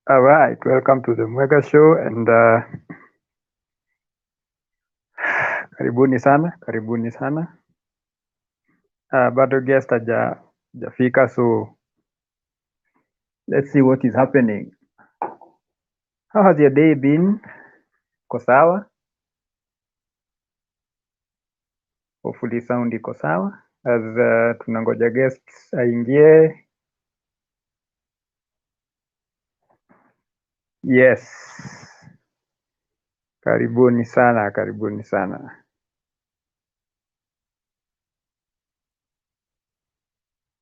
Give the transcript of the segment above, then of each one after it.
All right, welcome to the Mwega Show and karibuni sana, karibuni sana. Bado guest hajafika, so let's see what is happening. How has your day been? Iko sawa? Hopefully sound iko sawa as tunangoja guest aingie. Yes, karibuni sana, karibuni sana.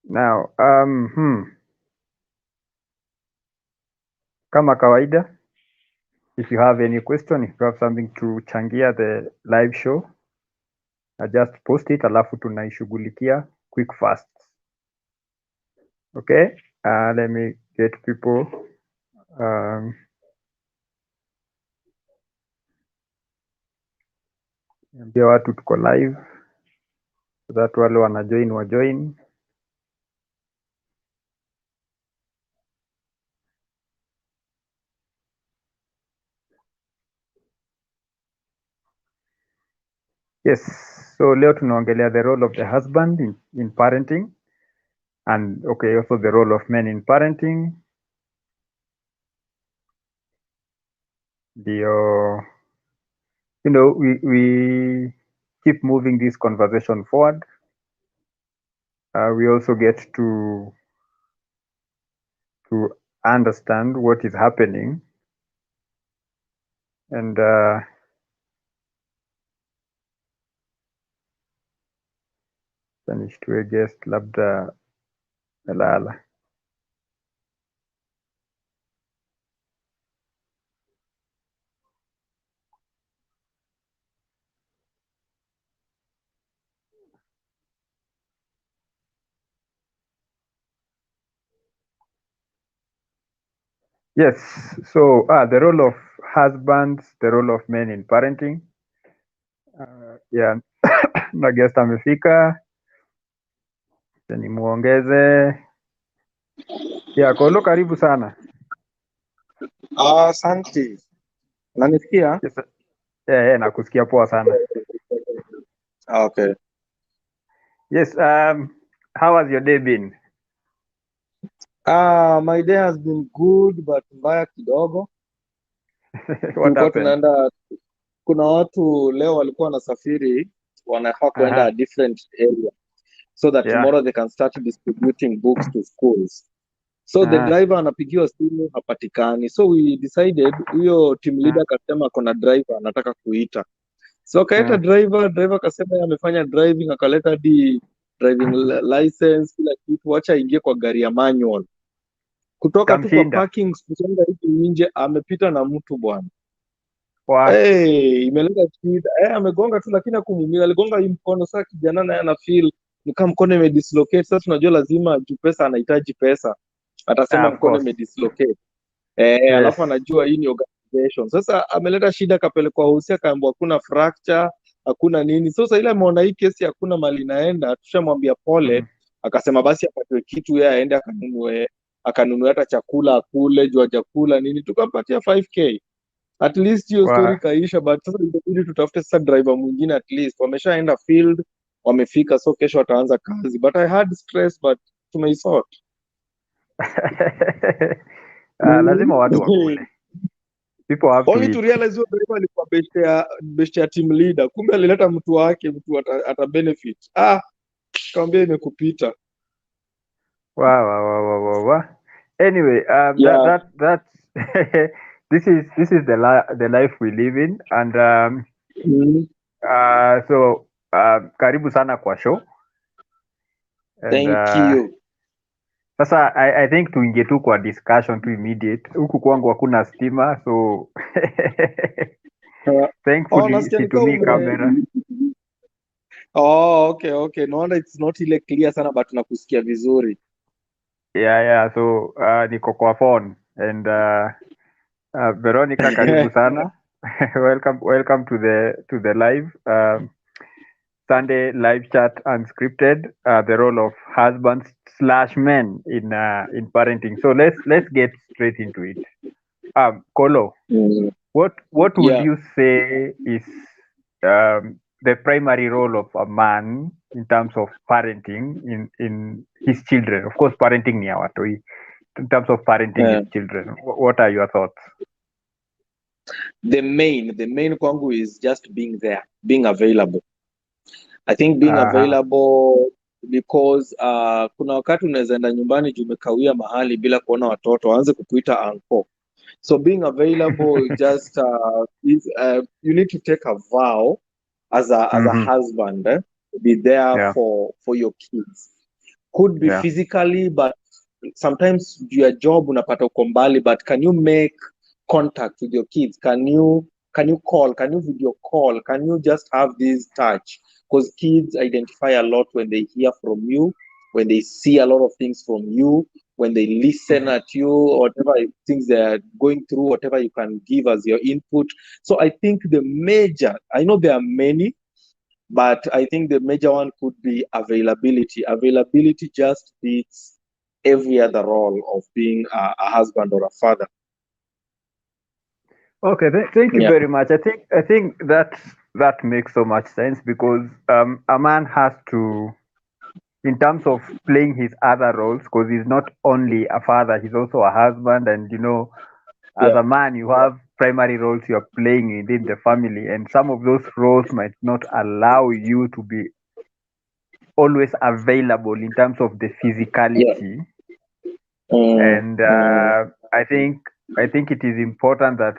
Now, kama kawaida, if you have any question, if you have something to changia the live show, just post it alafu tunaishughulikia quick fast. Okay, let me get people ambia watu tuko live so that wale wanajoin wajoin. Yes, so leo tunaongelea the role of the husband in parenting and okay, also the role of men in parenting. Ndio, you know, we keep moving this conversation forward. We also get to understand what is happening and nishtue guest labda melala. Yes, so the role of husbands, the role of men in parenting. Yeah, na guest amefika, nimuongeze. Yeah, Kolo, karibu sana. Asante. Unanisikia? Yes, nakusikia poa sana. Okay. Yes, how has your day been? My day has been good but mbaya kidogo. What Tulikuwa happened? tunaenda, kuna watu leo walikuwa wanasafiri, wanafaa kuenda a different area so that tomorrow they can start distributing books to schools. So the driver anapigiwa simu hapatikani, so we decided, huyo team leader akasema kuna driver anataka kuita, so akaita driver akasema yeye amefanya driving, akaleta hadi driving license kila kitu, acha aingie kwa gari ya manual. Kutoka tu kwa parking kusonga hivi nje amepita na mtu bwana. Imeleta shida. Amegonga tu lakini hakumumia, aligonga hii mkono. Sasa kijana naye ana feel ni kama mkono imedislocate. Sasa tunajua lazima juu pesa anahitaji pesa, atasema mkono imedislocate. Alafu anajua hii ni organization. Sasa ameleta shida, akapelekwa hosi, akaambiwa hakuna fracture, hakuna nini. Sasa ile ameona hii kesi hakuna mali naenda, tushamwambia pole, akasema basi apatiwe kitu yeye aende akanunue hata chakula akule, juu hajakula nini, tukampatia 5k at least hiyo story kaisha. But sasa inabidi tutafute sasa driver mwingine, at least wameshaenda field, wamefika, so kesho wataanza kazi, but I had stress but tumeisort. Lazima watu wakule. People have only to realize huyo driver alikuwa best ya team leader, kumbe alileta mtu wake, mtu ata benefit. Kaambia imekupita. Wow. Anyway, that this is the life we live in and so karibu sana kwa show. And, thank you. Sasa I think tuingie tu kwa discussion tu immediate. Huku kwangu hakuna stima, so thankfully situmii kamera. Okay. No wonder it's not ile clear sana but nakusikia vizuri. Yeah. So niko kwa phone and Veronica, karibu sana. welcome to the live Sunday live chat unscripted, the role of husbands / men in parenting. So let's get straight into it. Kolo, Mm. what would Yeah. you say is the primary role of a man in terms of parenting in his children? Of course, parenting ni awatoi. In terms of parenting his children, what are your thoughts? The main kwangu is just being there, being available. I think being available because kuna wakati unaweza enda nyumbani juu umekawia mahali bila kuona watoto waanze kukuita uncle. So being available just is you need to take a vow as a husband to be there for your kids. Could be physically, but sometimes your job unapata uko mbali, but can you make contact with your kids? Can you call? Can you video call? Can you just have this touch? Because kids identify a lot when they hear from you, when they see a lot of things from you, when they listen at you, whatever things they are going through, whatever you can give as your input. So I think the major, I know there are many, but I think the major one could be availability. Availability just beats every other role of being a husband or a father. Okay, thank you very much. I think that makes so much sense because a man has to, in terms of playing his other roles, because he's not only a father, he's also a husband, and as a man, you have primary roles you're playing within the family, and some of those roles might not allow you to be always available in terms of the physicality. And I think it is important that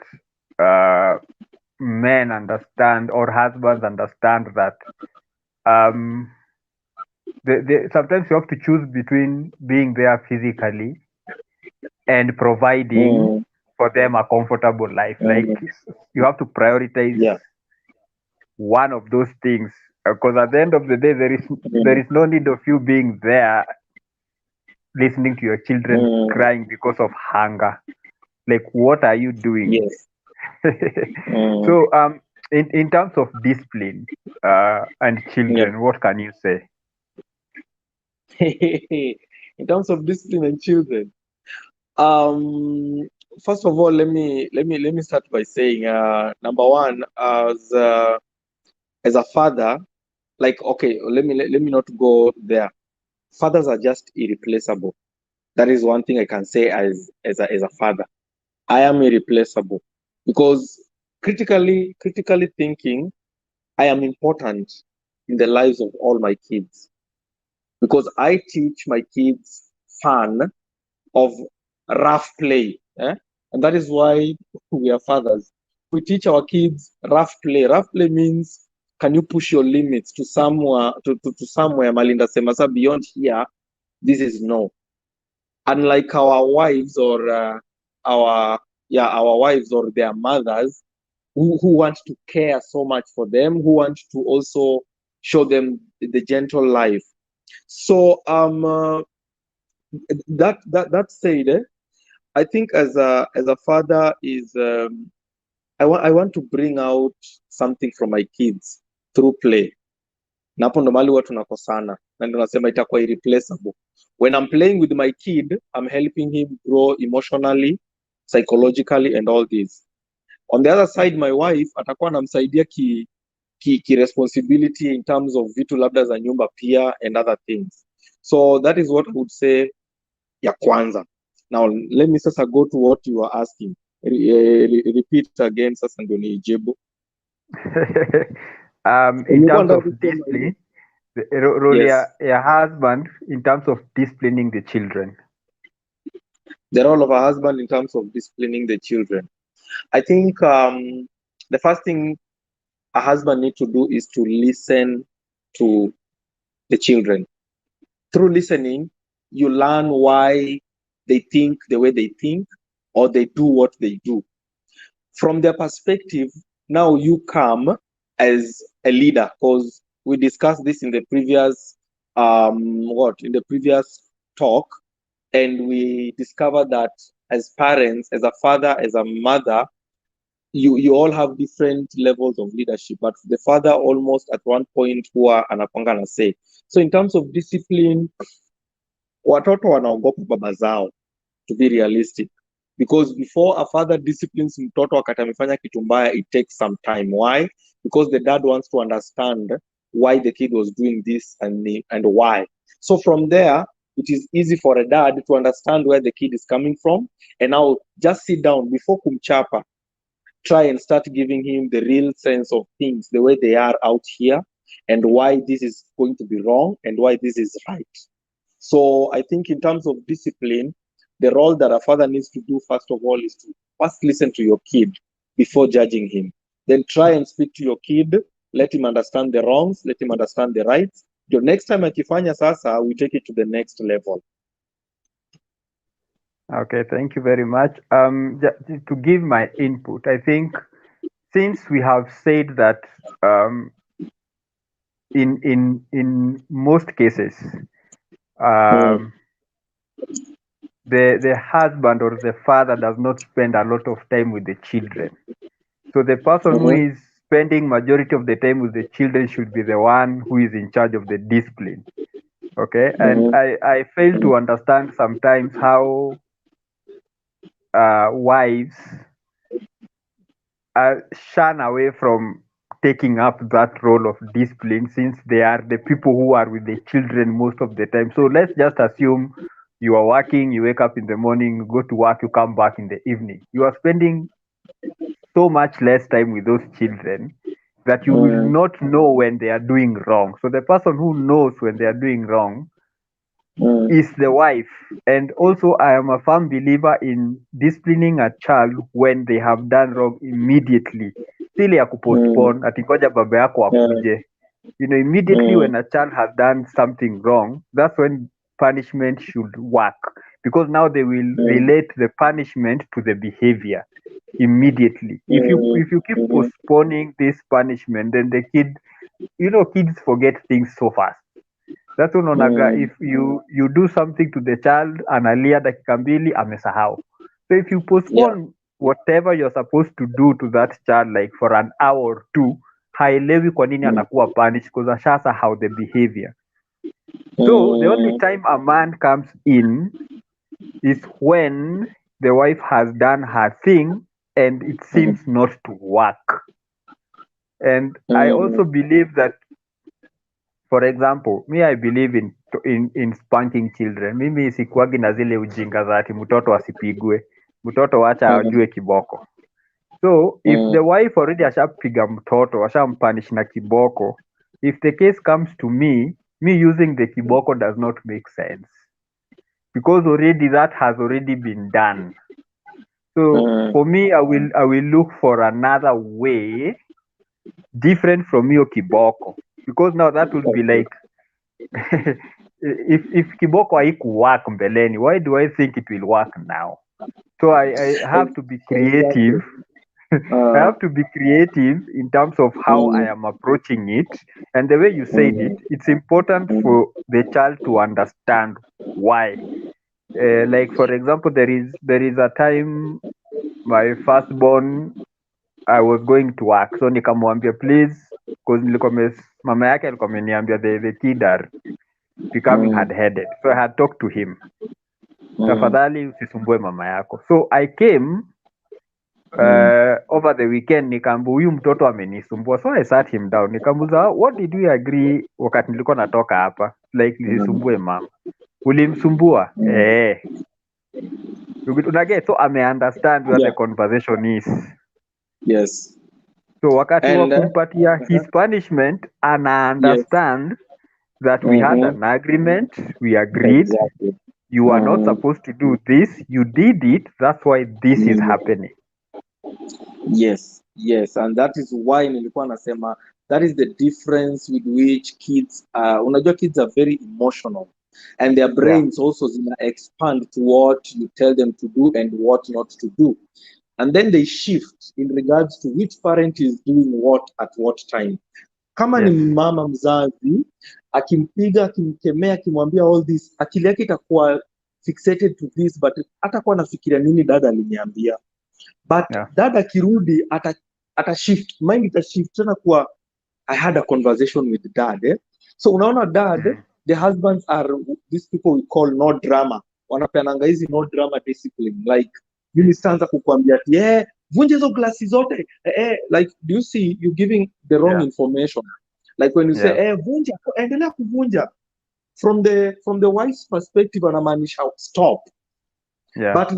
men understand, or husbands understand, that sometimes you have to choose between being there physically and providing for them a comfortable life. Like, you have to prioritize one of those things, because at the end of the day, there is no need of you being there listening to your children crying because of hunger. Like, what are you doing? So in terms of discipline and children, what can you say? In terms of discipline and children, first of all, let me start by saying, number one, as a father, like, okay, let me not go there. Fathers are just irreplaceable. That is one thing I can say as a father. I am irreplaceable because critically thinking, I am important in the lives of all my kids, because I teach my kids fun of rough play. And that is why we are fathers. We teach our kids rough play. Rough play means, can you push your limits to somewhere, somewhere, Malinda Semasa, beyond here? This is no. Unlike our wives or our wives or their mothers, who want to care so much for them, who want to also show them the gentle life. So that said, I think as a father is I want to bring out something from my kids through play. Na hapo ndo mahali watu tunakosana, na ndio nasema itakuwa irreplaceable. When I'm playing with my kid, I'm helping him grow emotionally, psychologically, and all this. On the other side, my wife atakuwa anamsaidia ki responsibility in terms of vitu labda za nyumba pia and other things. So that is what I would say ya kwanza. Now let me sasa go to what you are asking. Repeat again sasa ndio nijibu. In terms of discipline, the role your husband in terms of disciplining the children. The role of a husband in terms of disciplining the children. I think the first thing a husband needs to do is to listen to the children. Through listening, you learn why they think the way they think, or they do what they do. From their perspective, now you come as a leader, because we discussed this in the previous talk, and we discovered that as parents, as a father, as a mother, you all have different levels of leadership, but the father almost at one point huwa anapanga na say. So in terms of discipline, watoto wanaogopa baba zao, to be realistic, because before a father disciplines mtoto wakati amefanya kitu mbaya, it takes some time. Why? Because the dad wants to understand why the kid was doing this and why. So from there, it is easy for a dad to understand where the kid is coming from, and now just sit down before kumchapa, try and start giving him the real sense of things, the way they are out here, and why this is going to be wrong and why this is right. So I think in terms of discipline, the role that a father needs to do, first of all, is to first listen to your kid before judging him. Then try and speak to your kid, let him understand the wrongs, let him understand the rights. The next time akifanya sasa, we take it to the next level. Okay, thank you very much. To give my input, I think since we have said that in most cases, the husband or the father does not spend a lot of time with the children. So the person who is spending majority of the time with the children should be the one who is in charge of the discipline. Okay, and I fail to understand sometimes how wives shun away from taking up that role of discipline, since they are the people who are with the children most of the time. So let's just assume you are working, you wake up in the morning, you go to work, you come back in the evening. You are spending so much less time with those children that you will not know when they are doing wrong. So the person who knows when they are doing wrong is the wife. And also, I am a firm believer in disciplining a child when they have done wrong immediately. Sili ya kupostpone ati ngoja baba yako akuje. You know, immediately when a child has done something wrong, that's when punishment should work, because now they will relate the punishment to the behavior immediately. If you keep postponing this punishment, then the kid, kids forget things so fast. That's unaonaga if you do something to the child, analia dakika mbili amesahau. So if you postpone whatever you're supposed to do to that child, like for an hour or two, haelewi kwa nini anakuwa punished because ashasahau the behavior. So the only time a man comes in is when the wife has done her thing and it seems not to work. And I also believe that, for example, me, I believe in spanking children. Mimi sikuagi na zile ujinga za ati mtoto asipigwe, mtoto wacha ajue kiboko. So if the wife already ashapiga mtoto, ashampunish na kiboko, if the case comes to me using the kiboko does not make sense, because already that has already been done. So for me, I will look for another way different from your kiboko, because now that would be like if kiboko haiku work mbeleni, why do I think it will work now? So I have to be creative. I have to be creative in terms of how I am approaching it. And the way you said it, it's important for the child to understand why. Like for example, there is a time my firstborn, I was going to work, so nikamwambia please, because mama yake alikuwa ameniambia the kid are becoming hard-headed, so I had talked to him, tafadhali usisumbue mama yako. So I came over the weekend, nikamwambia huyu mtoto amenisumbua. So I sat him down, nikamwambia what did we agree wakati nilikuwa natoka hapa, like nisisumbue mama? Ulimsumbua? Unage, so understand where the conversation is. Yes. So wakati wa kumpatia his punishment, ana understand that we had an agreement, we agreed, you are not supposed to do this, you did it, that's why this is happening. Yes, and that is why nilikuwa nasema that is the difference with which kids unajua kids are very emotional, and their brains also expand to what you tell them to do and what not to do, and then they shift in regards to which parent is doing what at what time. Kama ni mama mzazi akimpiga, akimkemea, akimwambia all this, akili yake itakuwa fixated to this, but hatakuwa nafikiria nini dada aliniambia. But dada akirudi ata shift, mind ita shift tena kuwa I had a conversation with dad. So unaona dad, the husbands are these people we call no drama. Wanapeananga hizi no drama discipline, like mimi sitaanza kukuambia ati vunja hizo glasi zote like do you see you giving the wrong Yeah. information, like when you say Yeah. vunja, endelea kuvunja, from the wife's perspective anamaanisha stop, Yeah. but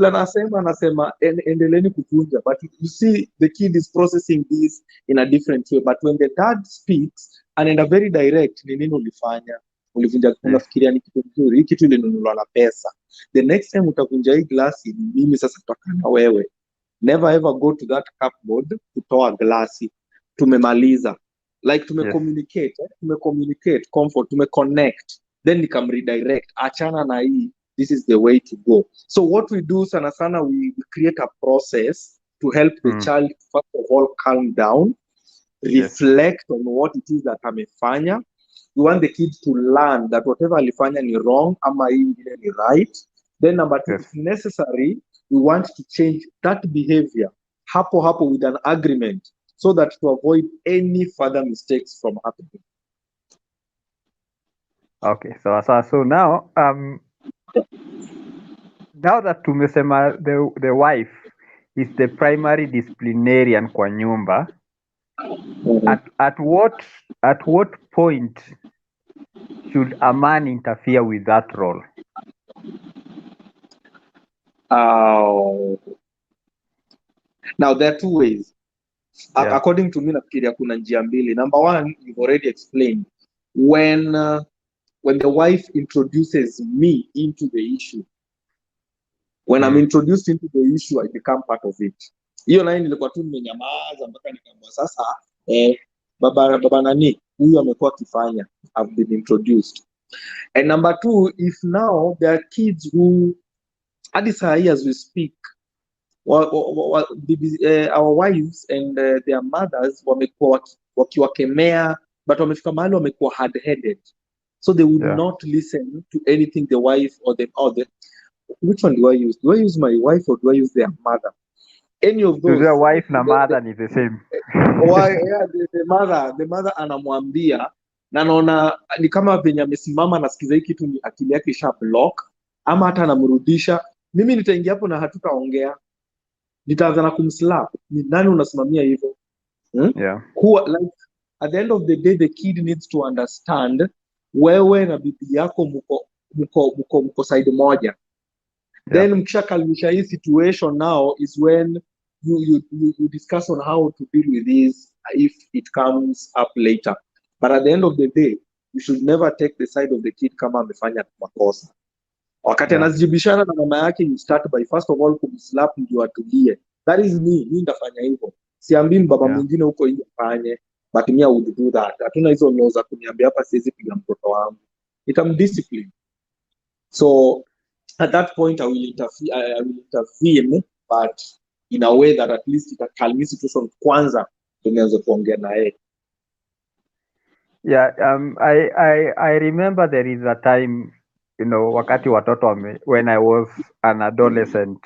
anasema endeleeni kuvunja, but you see the kid is processing this in a different way, but when the dad speaks anaenda very direct, ni nini ulifanya, ulivunja, unafikiria ni kitu nzuri, hii kitu ilinunuliwa na pesa, the next time utavunja hii glasi ni mimi sasa tutakaa na wewe, never ever go to that cupboard kutoa glasi, tumemaliza, like tumecommunicate, tumecommunicate comfort, tumeconnect, then nikamredirect, achana na hii, this is the way to go. So what we do sana sana, we create a process to help the child first of all calm down, reflect on what it is that amefanya. We want the kid to learn that whatever alifanya ni wrong ama hii ingine ni right. Then number two, if necessary, we want to change that behavior hapo with an agreement, so that to avoid any further mistakes from happening. Okay, so now now that tumesema the wife is the primary disciplinarian kwa nyumba, at what point should a man interfere with that role? Now there are two ways. According to me, nafikiria kuna njia mbili. Number one, you've already explained, when the wife introduces me into the issue, when I'm introduced into the issue, I become part of it. Hiyo naye nilikuwa tu nimenyamaza mpaka nikaambiwa sasa baba nani huyu amekuwa akifanya, I've been introduced. And number two, if now there are kids who hadi saa hii as we speak, our wives and their mothers wamekuwa wakiwakemea, but wamefika mahali wamekuwa hard-headed, so they would not listen to anything the wife or the which one do I use? Do I use my wife or do I use their mother? Any of those. Their wife na mother ni the same. The mother anamwambia, na naona ni kama venye amesimama nasikiza hii kitu, ni akili yake isha block, ama hata anamrudisha. Mimi nitaingia hapo na hatutaongea, nitaanza na kumslap. Ni nani unasimamia hivyo? Like, at the end of the day, the kid needs to understand, wewe na bibi yako mko side moja. Then mkishakalmisha hii situation, now is when you discuss on how to deal with this if it comes up later. But at the end of the day, you should never take the side of the kid kama amefanya makosa. Wakati anazijibishana na mama yake, you start by first of all kumslap ndio atulie. That is me, mimi ndafanya hivyo. Siambii baba mwingine huko nje afanye, but me I would do that. Hatuna hizo law za kuniambia hapa siwezi piga mtoto wangu. Nitamdiscipline. So at that point I will intervene, but in a way that at least itakalmi situation kwanza tunaanza kuongea na yeye. I remember there is a time, wakati watoto when I was an adolescent,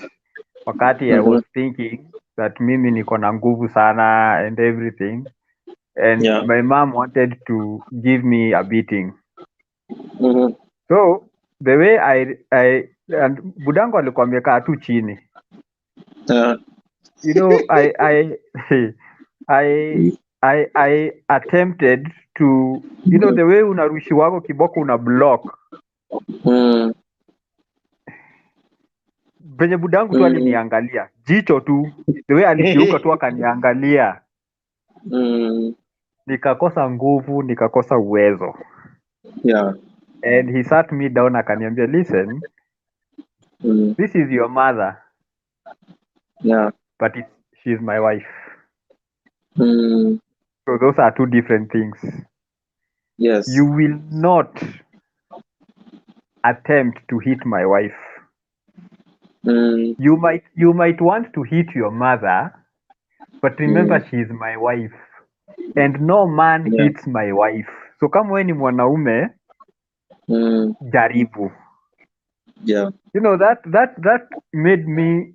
wakati I was thinking that mimi niko na nguvu sana and everything, and my mom wanted to give me a beating. So the way and budangu alikuwa amekaa tu chini. I attempted to, the way unarushi wako kiboko una block. Venye budangu tu aliniangalia jicho tu, the way alikiuka tu akaniangalia, nikakosa nguvu, nikakosa uwezo. And he sat me down akaniambia, listen, this is your mother, but she's my wife. So those are two different things. Yes. You will not attempt to hit my wife. You might want to hit your mother, but remember she is my wife, and no man hits my wife. So kama wewe ni mwanaume, jaribu. That made me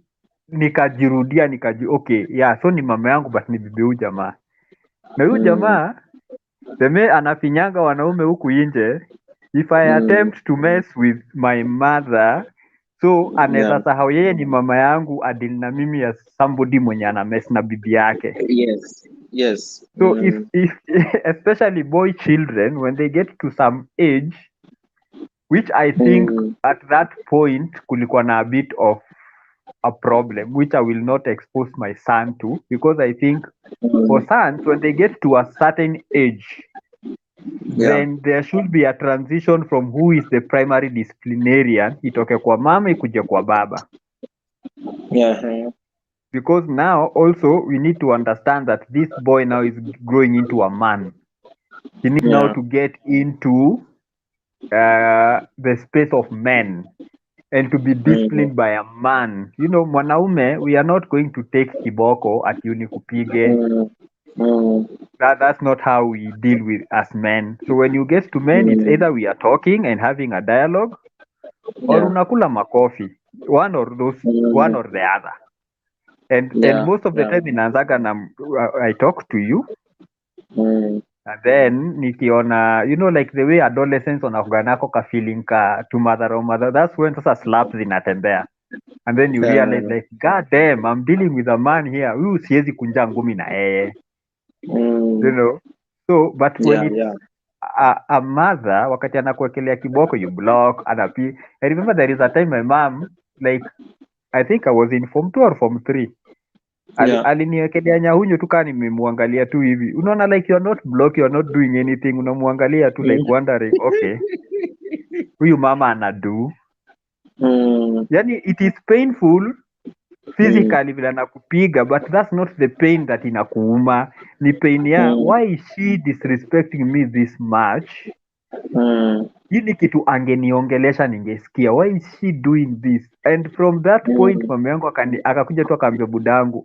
nikajirudia okay, so ni mama yangu but ni bibi huyu jamaa. Na huyu jamaa seme anafinyanga wanaume huku nje. If I attempt to mess with my mother, So anaweza Yeah. sahau yeye ni mama yangu adili na mimi as somebody mwenye ana mess na bibi yake. Yes. Yes. So if especially boy children, when they get to some age, which I think at that point kulikuwa na a bit of a problem, which I will not expose my son to, because I think for sons, when they get to a certain age, then there should be a transition from who is the primary disciplinarian, itoke kwa mama ikuje kwa baba. Yeah. Because now also we need to understand that this boy now is growing into a man. He needs now to get into the space of men and to be disciplined by a man. You know, mwanaume, we are not going to take kiboko at unikupige. That's not how we deal with as men. So when you get to men, it's either we are talking and having a dialogue, or unakula makofi, one or the other. And most of the time inaanzaga na I talk to you, and then nikiona, you know, like the way adolescents wanakuganako ka feeling ka to mother or mother, that's when sasa slaps zinatembea. And then you realize like, god damn, I'm dealing with a man here, huyu siwezi kunja ngumi na yeye. You know, so but when it's a mother, wakati anakuwekelea kiboko, you block, anapi. I remember there is a time my mom, like I think I was in form 2 or form 3, aliniwekelea nyahunyo tu kaa nimemwangalia tu hivi, unaona, like you're not block, you're not doing anything, unamwangalia tu like wondering, okay, huyu mama anadu. Yani it is painful physically vile anakupiga, but that's not the pain that inakuuma, ni pain ya why is she disrespecting me this much. Hii ni kitu angeniongelesha ningesikia, why is she doing this. And from that point mama yangu akakuja tu akaambia budangu,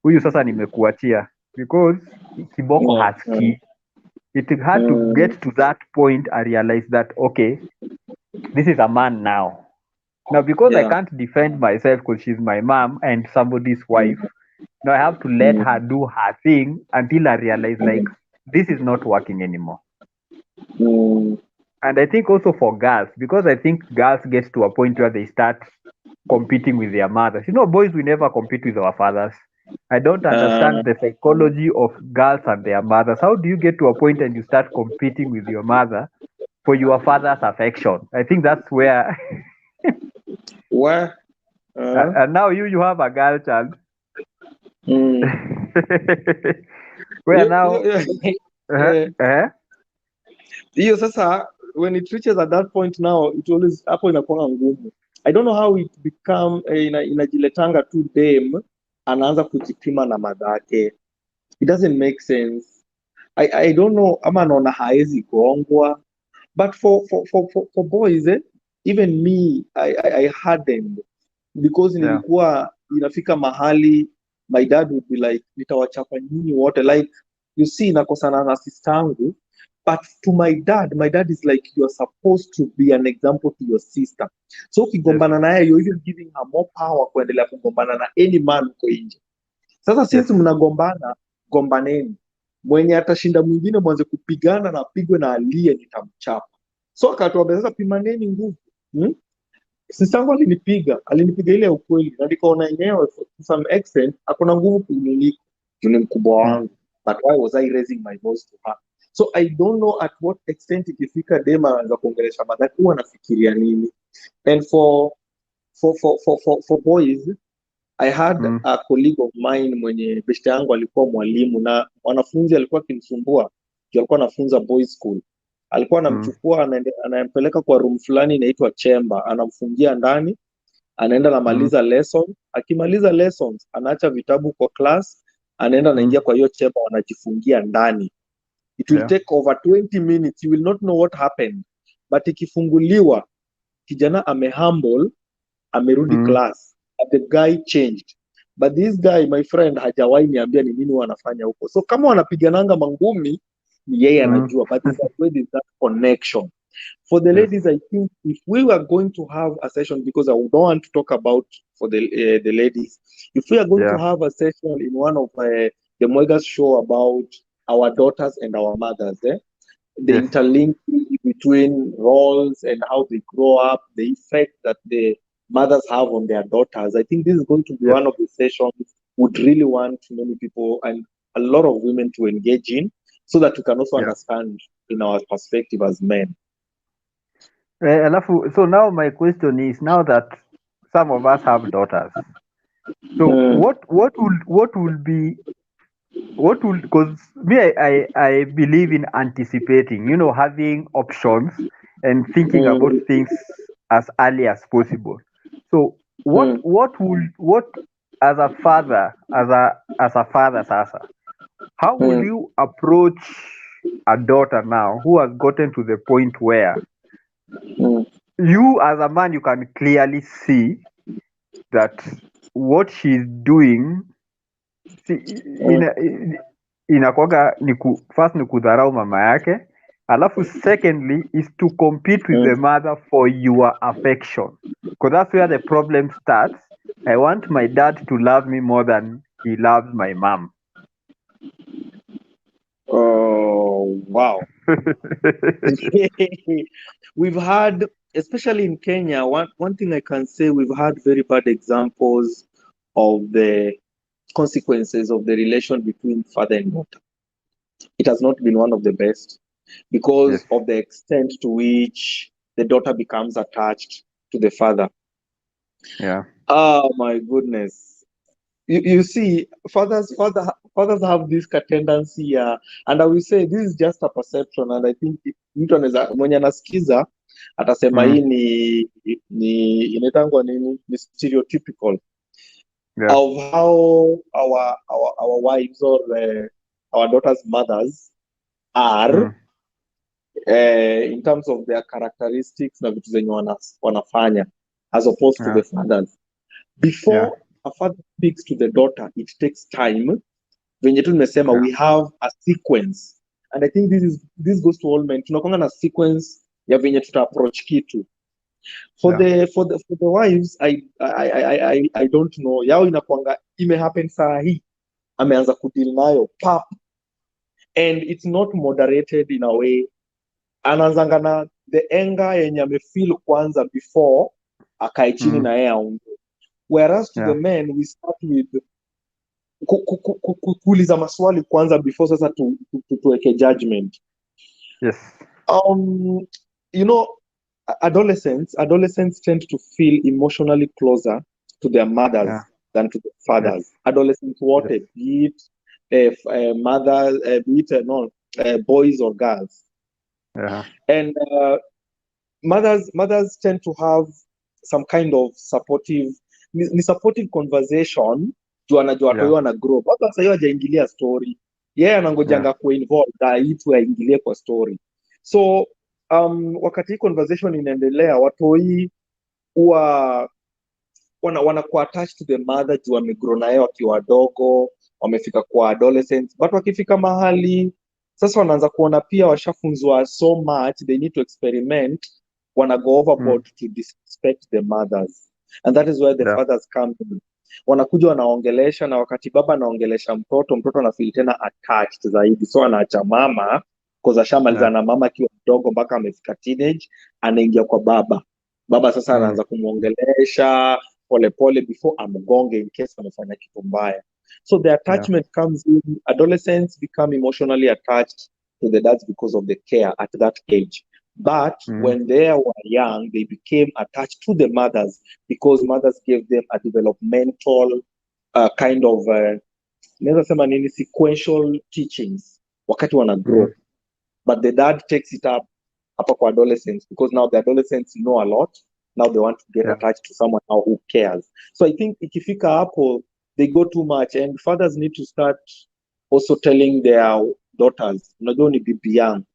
huyu sasa nimekuachia, because kiboko hasikii. It had to get to that point, I realized that okay, this is a man now because I can't defend myself because she's my mom and somebody's wife. Now I have to let her do her thing until I realize like this is not working anymore. And I think also for girls, because I think girls get to a point where they start competing with their mothers. You know, boys, we never compete with our fathers. I don't understand the psychology of girls and their mothers. How do you get to a point and you start competing with your mother for your father's affection? I think that's where Where? and now you have a girl child. Where now? Hiyo sasa, when it reaches at that point now, it always hapo inakuwa ngumu. I don't know how it become inajiletanga tu dem anaanza kujipima na madhake. It doesn't make sense. I don't know, ama anaona haezi gongwa. But for boys, even me, I hardened because nilikuwa inafika mahali my dad would be like, nitawachapa nyinyi wote, like you see nakosana na sister yangu, but to my dad is like, you're supposed to be an example to your sister. So ukigombana naye, you're even giving her more power kuendelea kugombana na any man uko nje. Sasa since mnagombana, gombaneni, mwenye atashinda mwingine mwanze kupigana na apigwe na alie, nitamchapa. So akatuambia sasa pimaneni nguvu. Sistangu alinipiga ile ya ukweli, na nikaona yenyewe to some extent akona nguvu kuniliko, ni mkubwa wangu, but why was I raising my voice to her? So I don't know at what extent ikifika dema anaanza kuongelesha madhaki huwa anafikiria nini. And for boys, I had a colleague of mine mwenye beshte yangu alikuwa mwalimu, na wanafunzi alikuwa akimsumbua, alikuwa anafunza boys school. Alikuwa anamchukua anampeleka kwa room fulani inaitwa chamber, anamfungia ndani, anaenda anamaliza lesson. Akimaliza lessons anaacha vitabu kwa class, anaenda anaingia kwa hiyo chamber, wanajifungia ndani. It will take over 20 minutes, you will not know what happened, but ikifunguliwa kijana amehumble, amerudi class, but the guy changed. But this guy, my friend, hajawahi niambia ni nini wanafanya huko. So kama wanapigananga mangumi, yeye anajua, but there's that connection. For the ladies, I think if we were going to have a session, because I don't want to talk about for the ladies, if we are going to have a session in one of the Mwega's show about our daughters and our mothers, the Yes. interlink between roles and how they grow up, the effect that the mothers have on their daughters. I think this is going to be Yes. one of the sessions would really want many people and a lot of women to engage in, so that we can also Yeah. understand in our perspective as men. Alafu, so now my question is, now that some of us have daughters, so Mm, what will, because me, I believe in anticipating, having options and thinking about mm, things as early as possible. So mm, what as a father, as a father sasa, how will mm, you approach a daughter now who has gotten to the point where mm, you as a man, you can clearly see that what she's doing, si, mm, inakwaga first ni kudharau mama yake, alafu secondly is to compete with mm. the mother for your affection, because that's where the problem starts. I want my dad to love me more than he loves my mom. Oh, wow. We've had, especially in Kenya, one thing I can say, we've had very bad examples of the consequences of the relation between father and daughter. It has not been one of the best Yes. because of the extent to which the daughter becomes attached to the father. Yeah. Oh my goodness. You see, fathers have this tendency, and I will say this is just a perception, and I think mtu anaweza mwenye anasikiza atasema hii Mm. ni inaitangwa nini, ni stereotypical Yeah. of how our wives or our daughters' mothers are, Mm. in terms of their characteristics na vitu zenye wanafanya as opposed to Yeah. the fathers. Yeah. Before a father speaks to the daughter, it takes time. Venye tu nimesema, Yeah. we have a sequence, and I think this goes to all men. Tunakwanga na sequence ya venye tuta approach kitu. For Yeah. the wives, I don't know, yao inakwanga ime happen saa hii ameanza kudeal nayo pap, and it's not moderated in a way. Anaanzanga na the anger yenye amefeel kwanza before akae chini Mm. na yeye aongee, whereas to the Yeah. men we start with kuuliza maswali kwanza before sasa tuweke judgment. Yes. You know, adolescents tend to feel emotionally closer to their mothers Yeah. than to their Yes. fathers. Adolescents Yes. wanted, be it mothers, be it boys or girls. Yeah. And mothers tend to have some kind of supportive conversation juu anajua watu Yeah. wana grow. Baba sasa hiyo hajaingilia story, yeye anangojanga Yeah. ku involve aitwe aingilie kwa story. So wakati hii conversation inaendelea, watoi huwa wanakuwa attached to the mother juu wamegrow naye wakiwa wadogo, wamefika kwa adolescents, but wakifika mahali sasa wanaanza kuona pia washafunzwa so much, they need to experiment, wana go overboard Mm. to disrespect the mothers, and that is where the Yeah. fathers come in. Wanakuja wanaongelesha, na wakati baba anaongelesha mtoto anafeel tena attached zaidi, so anaacha mama cause ashamaliza Yeah. na mama akiwa mdogo mpaka amefika teenage, anaingia kwa baba sasa Mm. anaanza kumwongelesha polepole before amgonge in case amefanya kitu mbaya. So the Yeah. attachment comes in. Adolescents become emotionally attached to the dads because of the care at that age. But Mm. when they were young, they became attached to the mothers because mothers gave them a developmental kind of naweza sema nini, sequential teachings wakati wana grow. Mm. But the dad takes it up hapa kwa adolescents because now the adolescents know a lot. Now they want to get Yeah. attached to someone now who cares. So I think ikifika hapo they go too much, and fathers need to start also telling their daughters, unajua ni bibi yangu,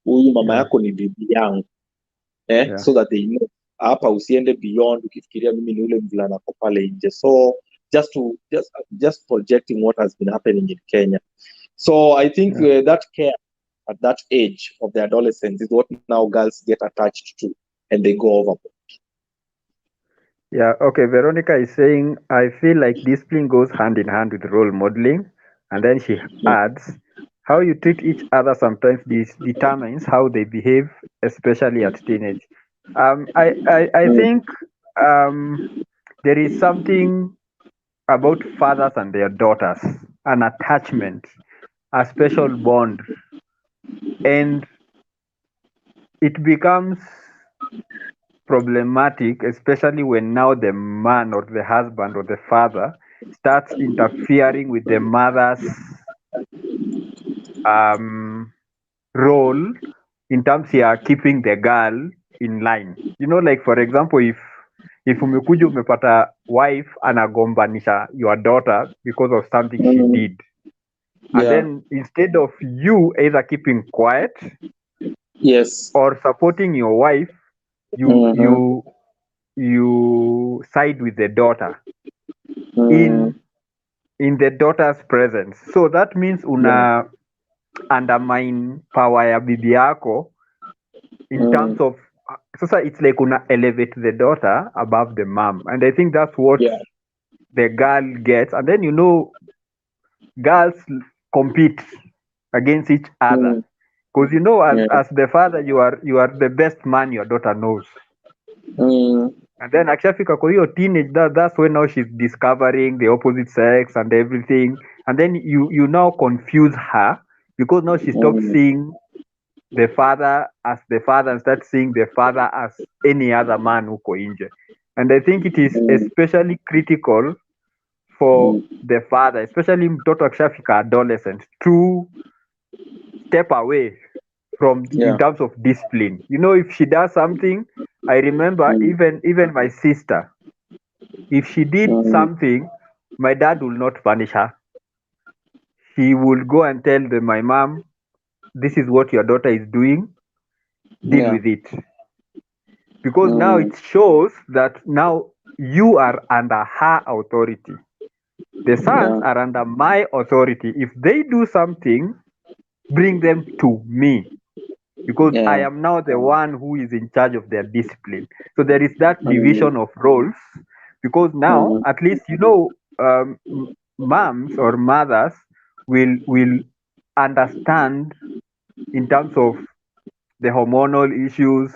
huyu mama Yeah. yako ni bibi yangu, Yeah. so that they know hapa usiende beyond ukifikiria mimi ni ule mvulana ko pale nje. So just projecting what has been happening in Kenya. So I think Yeah. that care at that age of the adolescence is what now girls get attached to, and they go overboard. Yeah. Okay. Veronica is saying, I feel like discipline goes hand in hand with role modeling. And then she adds, how you treat each other sometimes determines how they behave, especially at teenage. I think there is something about fathers and their daughters, an attachment, a special bond, and it becomes problematic, especially when now the man or the husband or the father starts interfering with the mother's um, role in terms ya keeping the girl in line. You know, like for example, if umekuja umepata wife anagombanisha your daughter because of something she did, and Yeah. then instead of you either keeping quiet Yes. or supporting your wife, you side with the daughter in the daughter's presence. So that means una undermine power ya bibi yako in terms of sasa it's like una elevate the daughter above the mom, and I think that's what Yeah. the girl gets. And then girls compete against each other because Yeah. as the father you are the best man your daughter knows. And then akishafika kwa hiyo teenage, that's when now she's discovering the opposite sex and everything, and then you now confuse her because now she stops seeing the father as the father and starts seeing the father as any other man huko nje. And I think it is especially critical for the father, especially mtoto akishafika adolescent, to step away from in terms of discipline. If she does something, I remember even my sister, if she did something, my dad will not punish her. He will go and tell my mom, this is what your daughter is doing, deal with it. Because now it shows that now you are under her authority. The sons are under my authority. If they do something, bring them to me, because I am now the one who is in charge of their discipline. So there is that division of roles, because now at least moms or mothers will understand in terms of the hormonal issues,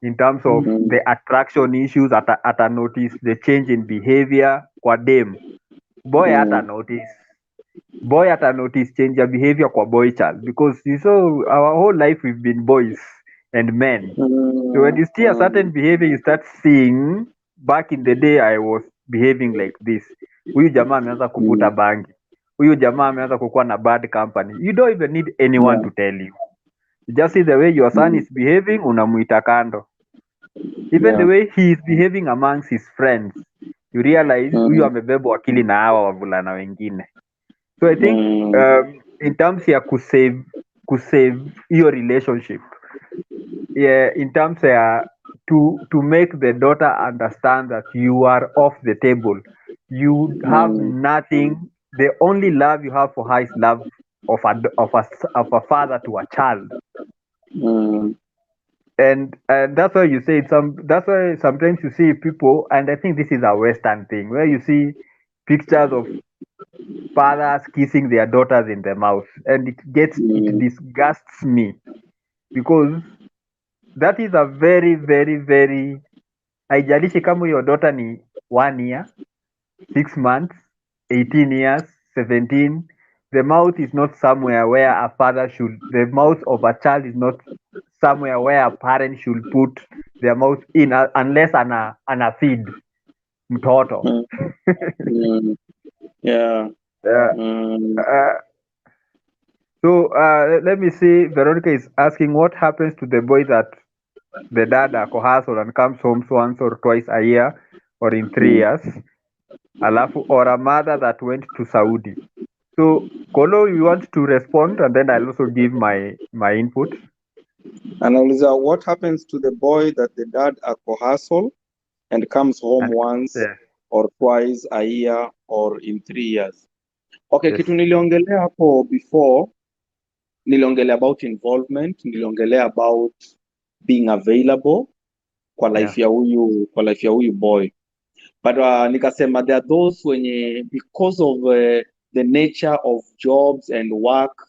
in terms of the attraction issues, ata notice the change in behavior kwa dem. Boy ata notice change ya behavior kwa boy child, because you saw our whole life we've been boys and men. So when you see a certain behavior, you start seeing, back in the day I was behaving like this. Huyu jamaa ameanza kuvuta bangi. Huyu jamaa ameanza kukuwa na bad company. You don't even need anyone to tell you. You just see the way your son is behaving, unamuita kando. Even the way he is behaving amongst his friends, you realize huyu amebebwa akili na hawa wavulana wengine. So I think in terms ya kusave hiyo relationship, in terms to make the daughter understand that you are off the table, you have nothing. The only love you have for her is love of a father to a child. And that's why you say that's why sometimes you see people, and I think this is a Western thing, where you see pictures of fathers kissing their daughters in the mouth, and it disgusts me, because that is a very very very, haijalishi kama your daughter ni 1 year, 6 months, 18 years, 17, the mouth is not somewhere where a father should, the mouth of a child is not somewhere where a parent should put their mouth in, unless ana feed mtoto. So let me see, Veronica is asking what happens to the boy that the dad ako hustle and comes home once or twice a year or in 3 years, alafu, or a mother that went to Saudi. So Kolo, you want to respond, and then I'll also give my input. Anauliza, what happens to the boy that the dad ako hustle and comes home once or twice a year or in 3 years? Okay, kitu niliongelea hapo before, niliongelea about involvement, niliongelea about being available kwa life ya huyu boy. But nikasema there are those wenye, because of the nature of jobs and work,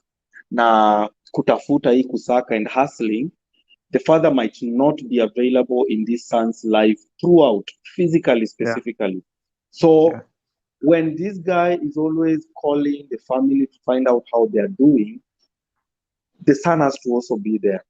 na kutafuta hii kusaka and hustling, the father might not be available in this son's life throughout, physically specifically. So when this guy is always calling the family to find out how they are doing, the son has to also be there.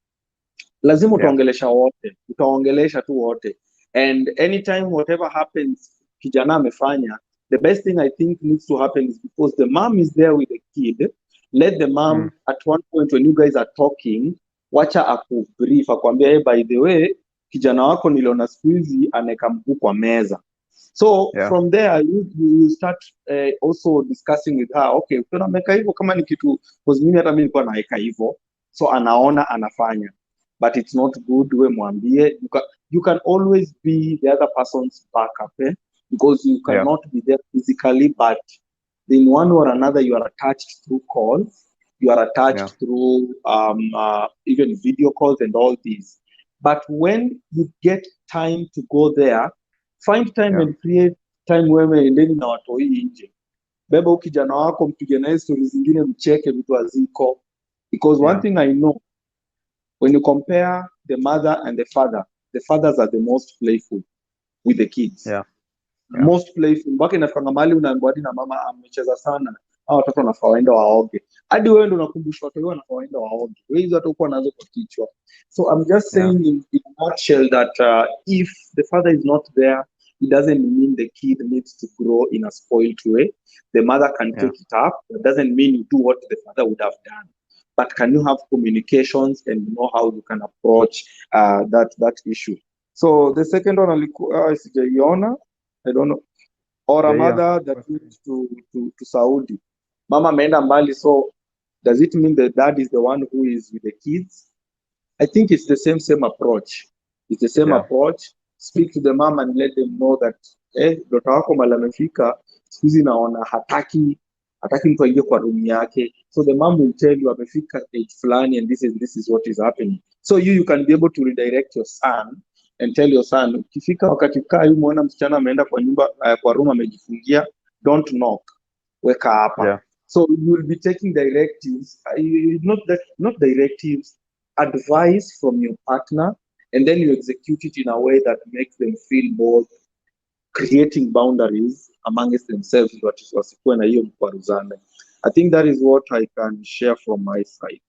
Lazima utaongelesha wote, utaongelesha tu wote, and anytime whatever happens kijana amefanya, the best thing I think needs to happen is, because the mom is there with the kid, let the mom at one point when you guys are talking, wacha akubrief, akwambia hey, by the way kijana wako niliona siku hizi anaweka mguu kwa meza. So from there you start also discussing with her, okay, ukiona ameweka hivyo kama ni kitu, because mimi hata mimi nilikuwa naweka hivyo, so anaona anafanya, but it's not good. We mwambie, you can always be the other person's backup, because you cannot be there physically, but in one or another you are attached through calls, you are attached through even video calls and all these. But when you get time to go there, find time and create time where endeni na watoi nje, beba ukijana wako mpige naye stories zingine, mcheke vitu aziko, because one thing I know, when you compare the mother and the fathers are the most playful with the kids. Most playful. Mpaka inafika mahali unaambiwa hadi na mama amecheza sana, hao watoto wanafaa waende waoge. Hadi wewe ndio unakumbusha watoto wanafaa waende waoge. Wewe hizo hatakuwa nazo kwa kichwa. So I'm just saying in a nutshell that if the father is not there, it doesn't mean the kid needs to grow in a spoiled way. The mother can take it up. It doesn't mean you do what the father would have done. But can you have communications and know how you can approach that issue? So the second one, sijaiona, I don't know, or a mother that moves to Saudi. Mama ameenda mbali, so does it mean the dad is the one who is with the kids? I think it's the same approach. It's the same approach. Speak to the mom and let them know that mtoto wako mali amefika, siku hizi naona hataki mtu aingie kwa room yake. So the mom will tell you amefika age fulani and this is what is happening. So you can be able to redirect your son and tell your son, ukifika wakati kaa yu muona msichana ameenda kwa nyumba kwa room amejifungia, don't knock, weka hapa. So you will be taking directives, not directives, advice from your partner, and then you execute it in a way that makes them feel more creating boundaries amongst themselves. Wasikuwe na hiyo mkwaruzane. I think that is what I can share from my side.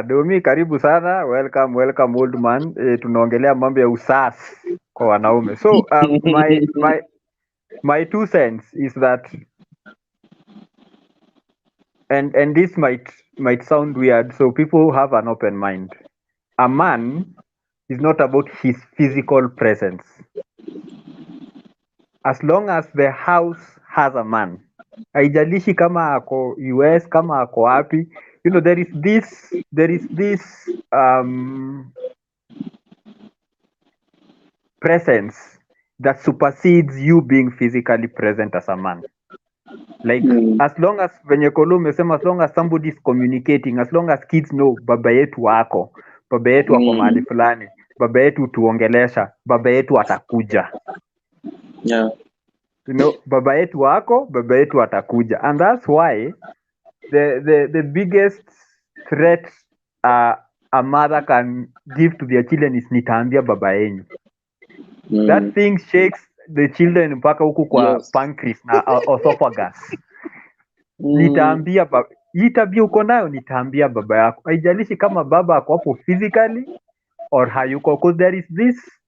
Domi, karibu sana. Welcome old man. Tunaongelea mambo ya usas kwa wanaume. So my 2 cents is that, and this might sound weird, so people who have an open mind. A man is not about his physical presence. As long as the house has a man, haijalishi kama ako US, kama ako wapi, you know, there is this presence that supersedes you being physically present as a man. Like as long as venye Kolo umesema, as long as somebody is communicating, as long as kids know baba yetu wako mahali fulani, baba yetu tuongelesha, baba yetu atakuja. You know, baba yetu wako, baba yetu atakuja. And that's why the biggest threat a mother can give to their children is nitaambia baba yenyu. That thing shakes the children mpaka huku kwa pancreas na esophagus. Nitaambia baba, hii tabia uko nayo, nitaambia baba yako. Haijalishi kama baba ako hapo physically or hayuko, because there is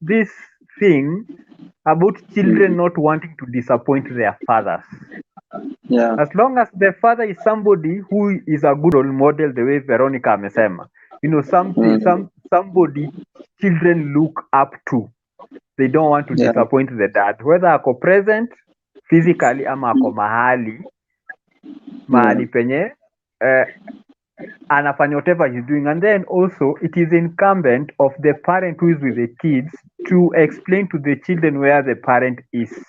this thing about children not wanting to disappoint their fathers. As long as the father is somebody who is a good role model, the way Veronica amesema, you know, somebody children look up to. They don't want to disappoint the dad, whether ako present physically ama ako mahali penye anafanya whatever he's doing. And then also it is incumbent of the parent who is with the kids to explain to the children where the parent is.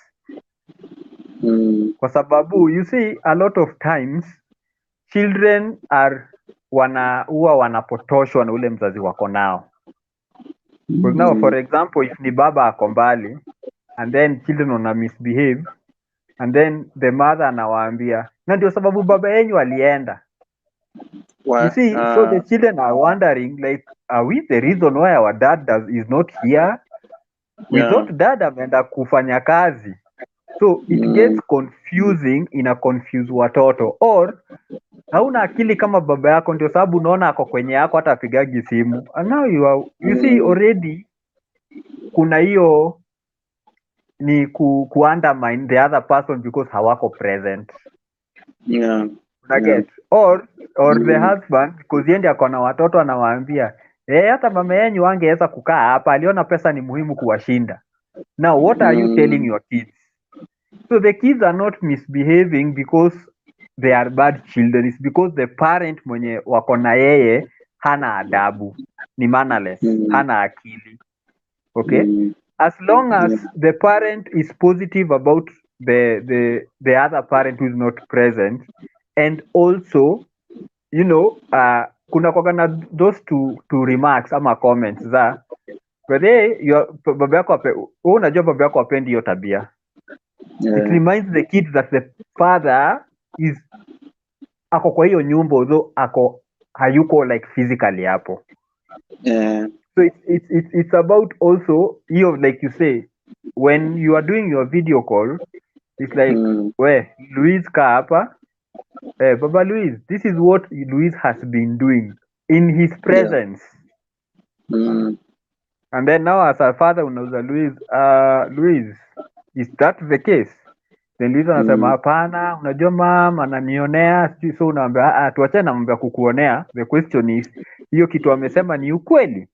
Kwa sababu you see a lot of times children huwa wanapotoshwa na ule mzazi wako nao. Because now for example, if ni baba ako mbali and then children wana misbehave, and then the mother anawaambia, na ndio sababu baba yenyu alienda. You see, so the children are wondering, like, are we the reason why our dad is not here? We thought dad ameenda kufanya kazi. So it gets confusing, ina confuse watoto. Or hauna akili kama baba yako, ndio sababu unaona ako kwenye yako hata apigagi simu. And now you see already kuna hiyo ni ku undermine the other person because hawako present. Get? Or the husband because yeye ndiye akona watoto anawaambia, hata mama yenyu angeweza kukaa hapa, aliona pesa ni muhimu kuwashinda. Now what are you telling your kids? So the kids are not misbehaving because they are bad children. It's because the parent mwenye wako na yeye hana adabu, ni mannerless, hana akili. Okay? As long as the parent is positive about the other parent who is not present, and also, you know, kuna kwa na those two remarks ama comments za baba yako unajua baba yako apendi hiyo tabia. It reminds the kids that the father is ako kwa hiyo nyumba, although hayuko like physically hapo. So it's about also, like you say, when you are doing your video call, it's like, Louise ka hapa, Baba Louise, this is what Louise has been doing in his presence. And then now as a father unauza Louise, is that the case? Then Louise anasema hapana, unajua mama ananionea. So unaambia tuachane na mambo ya kukuonea. The question is, hiyo kitu amesema ni ukweli?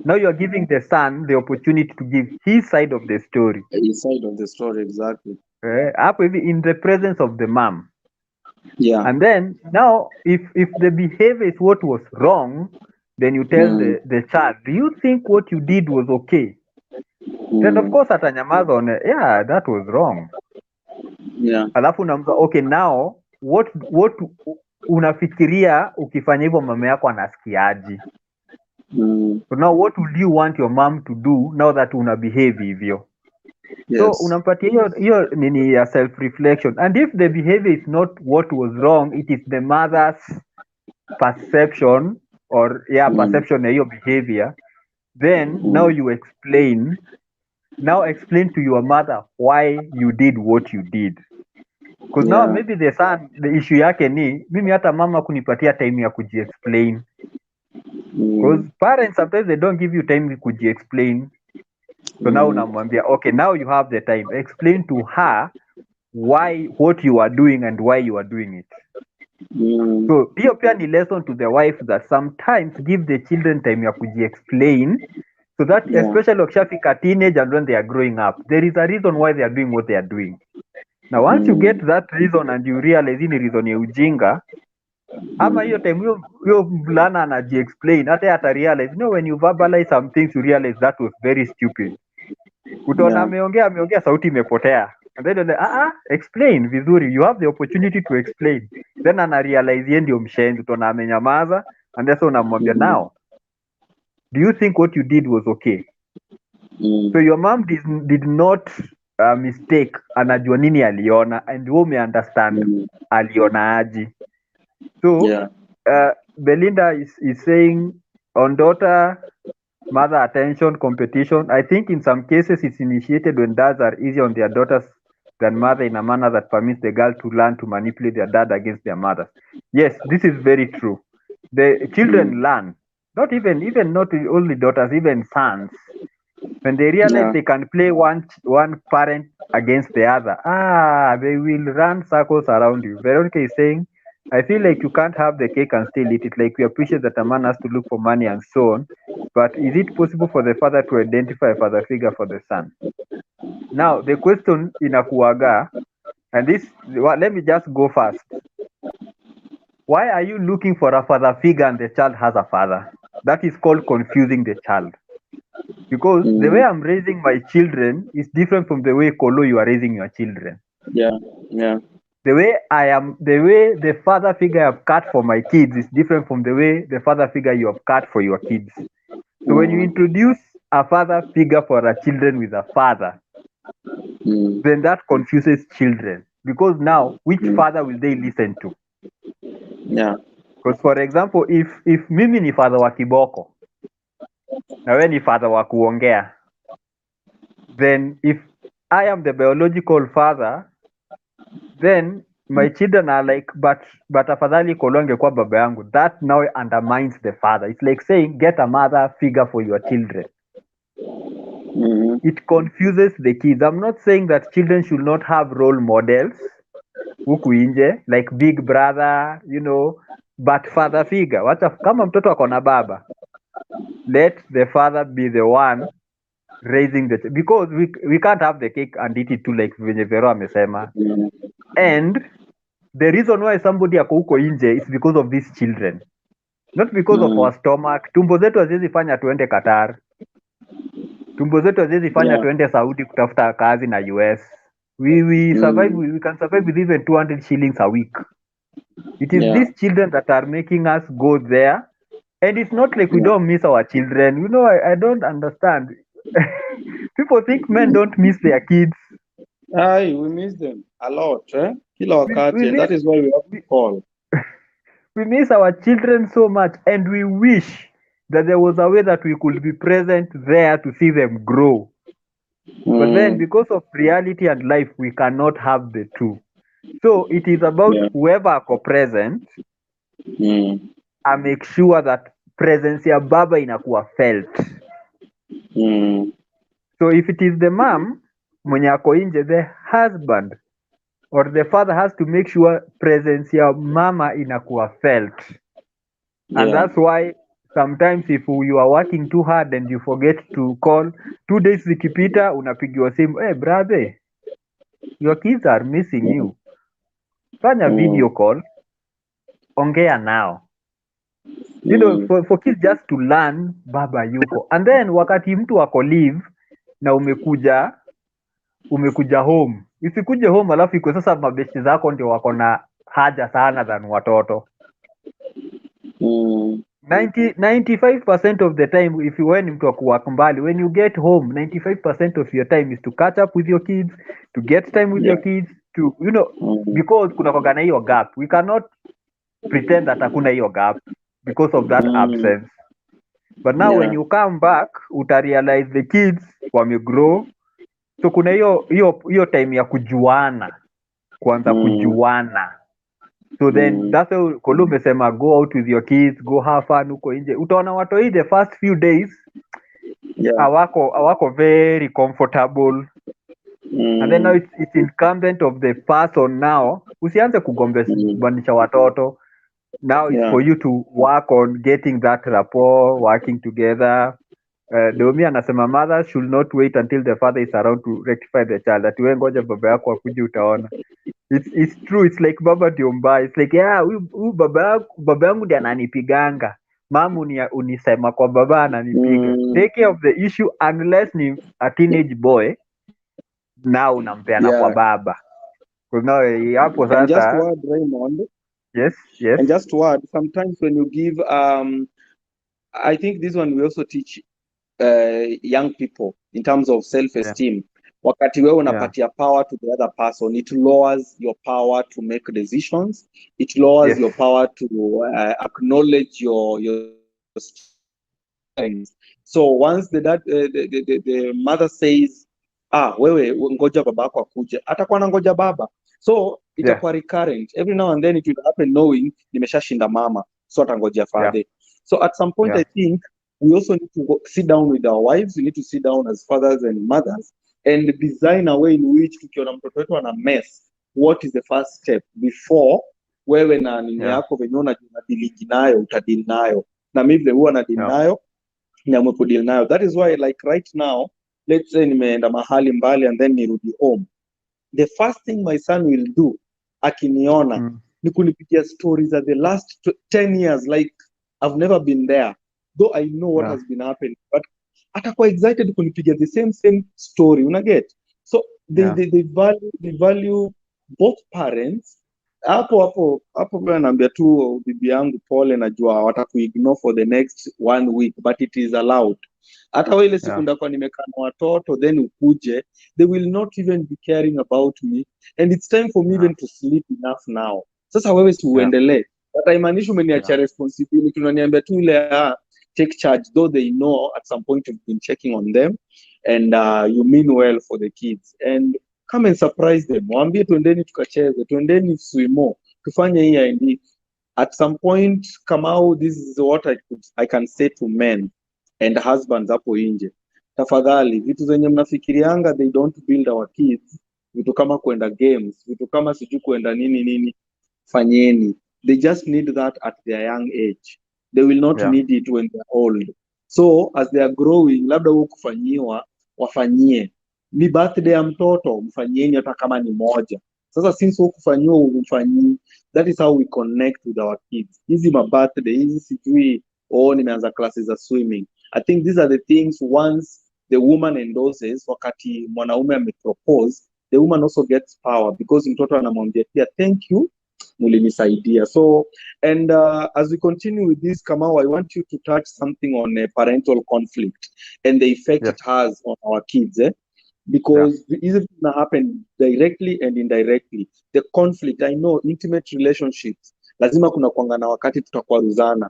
Now you are giving the son the opportunity to give his side of the story. His side of the story, exactly. Hapo hivi in the presence of the mom. And then now if the behavior is what was wrong, then you tell the child, do you think what you did was okay? Then of course atanyamaza on, that was wrong. Alafu unamwambia, okay, now what unafikiria ukifanya hivyo mama yako anasikiaje? So now what would you want your mom to do now that una behave hivyo? So unampatia hiyo nini ya self reflection, and if the behavior is not what was wrong, it is the mother's perception or perception ya hiyo behavior, then now you explain to your mother why you did what you did, because now maybe the issue yake ni mimi hata mama kunipatia time ya kujiexplain, because parents sometimes they don't give you time kujiexplain. So now unamwambia, okay, now you have the time, explain to her what you are doing and why you are doing it. So hiyo pia ni lesson to the wife that sometimes give the children time ya kujiexplain, so that especially wakishafika teenage and when they are growing up, there is a reason why they are doing what they are doing. Now once you get that reason and you realize ni reason ya ujinga, ama hiyo time hiyo mvulana anajiexplain, hata realize, when you verbalize some things you realize that was very stupid. Utaona ameongea sauti imepotea, and then explain vizuri, you have the opportunity to explain, then ana realize yeye ndio mshenzi. Utaona amenyamaza, and then unamwambia, now do you think what you did was okay? So your mom did not mistake, anajua nini aliona, and you may understand aliona aje. So Belinda is saying on daughter mother attention competition. I think in some cases it's initiated when dads are easy on their daughters than mother, in a manner that permits the girl to learn to manipulate their dad against their mothers. Yes, this is very true. The children learn, not only daughters, even sons. When they realize they can play one parent against the other, they will run circles around you. Veronica is saying, I feel like you can't have the cake and still eat it. Like, we appreciate that a man has to look for money and so on, but is it possible for the father to identify a father figure for the son? Now the question inakuaga, and this, let me just go first. Why are you looking for a father figure and the child has a father? That is called confusing the child. Because the way I'm raising my children is different from the way, Kolo, you are raising your children. The way the father figure I've cut for my kids is different from the way the father figure you have cut for your kids. So when you introduce a father figure for a children with a father, then that confuses children, because now which father will they listen to? Yeah. Because for example, if mimi ni father wa kiboko na wewe ni father wa kuongea, then if I am the biological father, then my children are like, but afadhali Kolo angekuwa baba yangu. That now undermines the father. It's like saying get a mother figure for your children. It confuses the kids. I'm not saying that children should not have role models huku nje, like big brother, but father figure. Wacha kama mtoto ako na baba, let the father be the one raising the because we can't have the cake and eat it too, like venye Vero amesema. And the reason why somebody ako huko nje is because of these children, not because of our stomach. Tumbo zetu haziwezi fanya tuende Qatar, tumbo zetu haziwezi fanya tuende Saudi kutafuta kazi na US. We survive. We can survive with even 200 shillings a week. It is these children that are making us go there, and it's not like we don't miss our children. I don't understand. People think men don't miss their kids. Aye, we miss them a lot, kila wakati, and that is why we have to call. We miss our children so much, and we wish that there was a way that we could be present there to see them grow. But then because of reality and life, we cannot have the two. So it is about whoever ako present, I make sure that presence ya baba inakuwa felt. So if it is the mom mwenye ako nje, the husband or the father has to make sure presence ya mama inakuwa felt. And that's why sometimes if you are working too hard and you forget to call, 2 days zikipita unapigiwa simu, hey brother, your kids are missing you. Fanya video call, ongea now. For kids just to learn baba yuko. And then wakati mtu wako leave na umekuja home, isikuje home alafu iko sasa mabesti zako ndio wako na haja sana than watoto. 95% of the time, if you ni mtu wa kuwork mbali, when you get home, 95% of your time is to catch up with your kids, to get time with your kids, to because kuna kogana hiyo gap. We cannot pretend that hakuna hiyo gap because of that absence. But now when you come back, utarealize the kids wamegrow. So kuna hiyo time ya kujuana, kuanza kujuana. So then that's how Kolo umesema go out with your kids, go have fun huko nje. Utaona watoi the first few days hawako very comfortable. And then now it's incumbent of the person now, usianze kugombanisha watoto. Now it's for you to work on getting that rapport, working together. Domi anasema mothers should not wait until the father is around to rectify the child. Ati wewe ngoja baba yako akuje utaona. It's true. It's like baba ndio mbaya. It's like huyu baba yangu ndiye ananipiganga. Mama unisema kwa baba ananipiga. Take care of the issue unless ni a teenage boy. Now unampeana kwa baba. Because now hapo sasa. And just to add, Raymond. Yes. And just to add, sometimes when you give I think this one we also teach young people in terms of self-esteem. Wakati wewe unapatia power to the other person, it lowers your power to make decisions. It lowers your power to acknowledge your strengths. So once the mother says, wewe ngoja baba yako akuje, atakuwa na ngoja baba. So itakuwa recurrent. Every now and then it will happen knowing nimeshashinda mama, so atangoja father. So at some point I think we also need to sit down with our wives. We need to sit down as fathers and mothers and design a way in which tukiona mtoto wetu ana mess, what is the first step before wewe na nini yako venye unadili nayo utadili nayo na mimi vile huwa nadili nayo na umekudili nayo. That is why like right now, let's say nimeenda mahali mbali and then nirudi home, the first thing my son will do akiniona ni kunipigia stories at the last 10 years, like I've never been there, though I know what has been happening, but atakuwa excited kunipigia the same story, unaget. So they value both parents hapo pia naambia tu bibi yangu pole, najua watakuignore for the next 1 week but it is allowed. Hata wewe ile siku Yeah. ndakuwa nimekaa na watoto then ukuje, they will not even be caring about me and it's time for me even to sleep enough now. Sasa wewe si uendelee, but haimaanishi umeniachia responsibility, unaniambia tu ile take charge, though they know at some point you've been checking on them and you mean well for the kids, and come and surprise them, waambie twendeni tukacheze, twendeni swimo, tufanye hii and hii. At some point, Kamau, this is what I can say to men and husbands hapo nje, tafadhali vitu zenye mnafikirianga they don't build our kids, vitu kama kwenda games, vitu kama sijui kwenda nini, fanyeni. They just need that at their young age. They will not need it when they're old. So as they are growing, labda huo kufanyiwa wafanyie, ni birthday ya mtoto mfanyieni hata kama ni moja. Sasa since huo kufanyiwa umfanyii, that is how we connect with our kids. Hizi birthday hizi sijui nimeanza classes za swimming, I think these are the things once the woman endorses, wakati mwanaume amepropose, the woman also gets power because mtoto anamwambia pia thank you mulinisaidia. So and as we continue with this, Kamau, I want you to touch something on parental conflict and the effect it has on our kids, because it can happen directly and indirectly. The conflict, I know intimate relationships lazima kuna kuanga na wakati tutakwaruzana.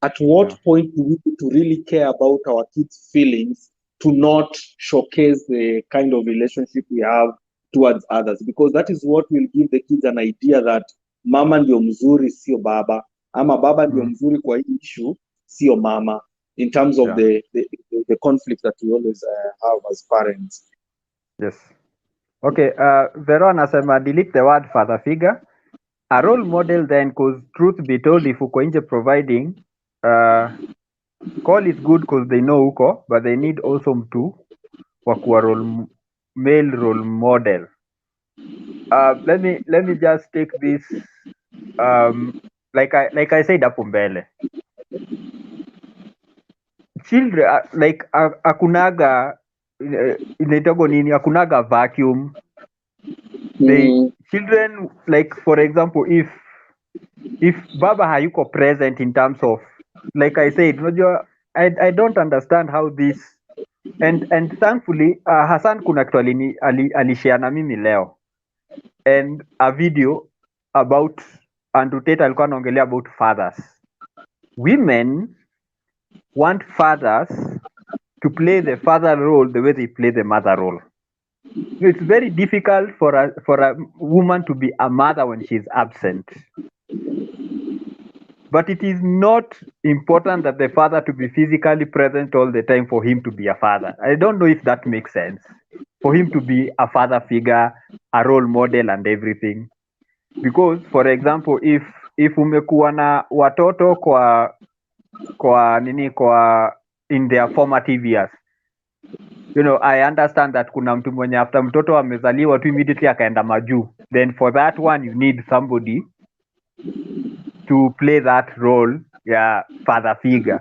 At what point do we need to really care about our kids' feelings to not showcase the kind of relationship we have towards others? Because that is what will give the kids an idea that mama ndio mzuri sio baba, ama baba ndio mzuri kwa hii issue sio mama, in terms of the conflict that we always have as parents. Yes. Okay, Vero anasema delete the word father figure. A role model then, cause truth be told, if uko nje providing, call is good cause they know uko, but they need also mtu wakuwa male role model. Let me just take this like I said hapo mbele. Children like akunaga inaitwa nini, akunaga vacuum. They children, like for example, if baba hayuko present in terms of, like I said, I don't understand how this and thankfully Hassan kuna kitu alishare na mimi leo, and a video about Andrew Tate alikuwa anaongelea about fathers. Women want fathers to play the father role the way they play the mother role. It's very difficult for a woman to be a mother when she's absent. But it is not important that the father to be physically present all the time for him to be a father. I don't know if that makes sense. For him to be a father figure, a role model and everything. Because for example, if umekuwa na watoto kwa in their formative years, you know, I understand that kuna mtu mwenye after mtoto amezaliwa tu immediately akaenda majuu, then for that one you need somebody to play that role ya father figure.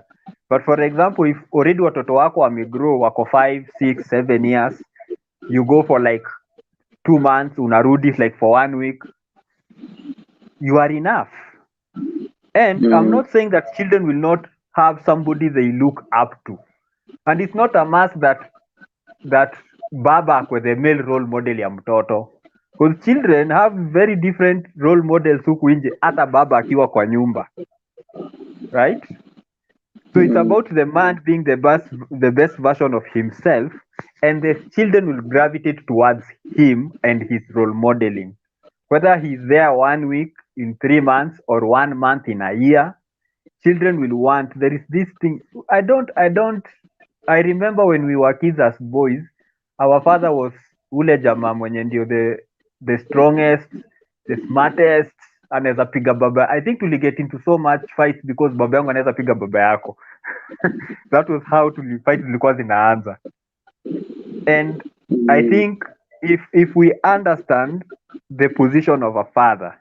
But for example, if already watoto wako wamegrow, wako 5, 6, 7 years, you go for like 2 months, unarudi like for 1 week, you are enough. And I'm not saying that children will not have somebody they look up to, and it's not a must that baba kwa the male role model ya mtoto, because children have very different role models huku nje, hata baba akiwa kwa nyumba, right? So it's about the man being the best version of himself, and the children will gravitate towards him and his role modeling, whether he's there 1 week in 3 months or 1 month in a year. Children will want, there is this thing, I remember when we were kids as boys, our father was ule jamaa mwenye ndio the strongest, the smartest, anaweza piga baba. I think tuli get into so much fights because baba yangu anaweza piga baba yako. That was how fight zilikuwa zinaanza. And I think if we understand the position of a father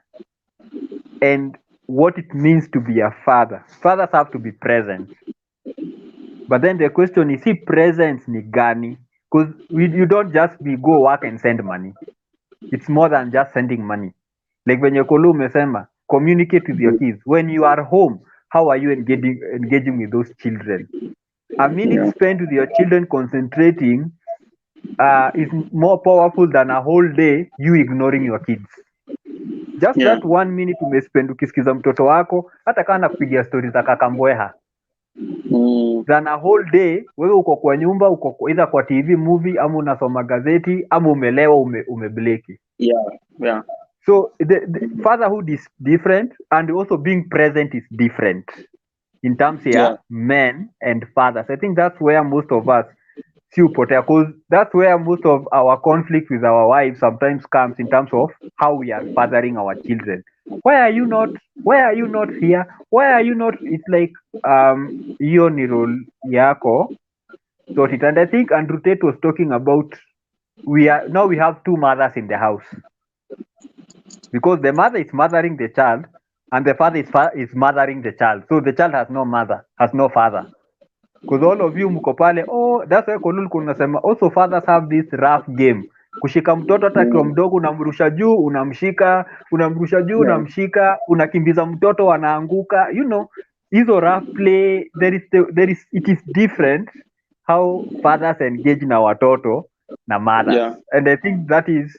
and what it means to be a father, fathers have to be present. But then the question is, presence ni gani? Because you don't just go work and send money. It's more than just sending money. Like venye Kolo umesema, communicate with your kids. When you are home, how are you engaging with those children? A minute Yeah. spent with your children concentrating is more powerful than a whole day you ignoring your kids. Just Yeah. that 1 minute umespend ukisikiza mtoto wako, hata kama nakupigia stori za kakambweha, than a whole day wewe uko kwa nyumba, uko either kwa TV movie, ama unasoma gazeti, ama umelewa umebleki. Yeah. So the fatherhood is different, and also being present is different in terms here, Yeah. men and fathers. I think that's where most of us see upotea, because that's where most of our conflict with our wives sometimes comes, in terms of how we are fathering our children. Why are you not here? Why are you not? It's like hiyo ni role yako. So and I think Andrew Tate was talking about, we have two mothers in the house, because the mother is mothering the child and the father is mothering the child. So the child has no mother, has no father. Because all of you mko pale, that's why Kolul kunasema also fathers have this rough game. Kushika mtoto hata akiwa mdogo, unamrusha juu, unamshika, unamrusha juu, unamshika, unakimbiza mtoto, anaanguka. Hizo rough play, it is different how fathers engage na watoto na mothers. Yeah. And I think that is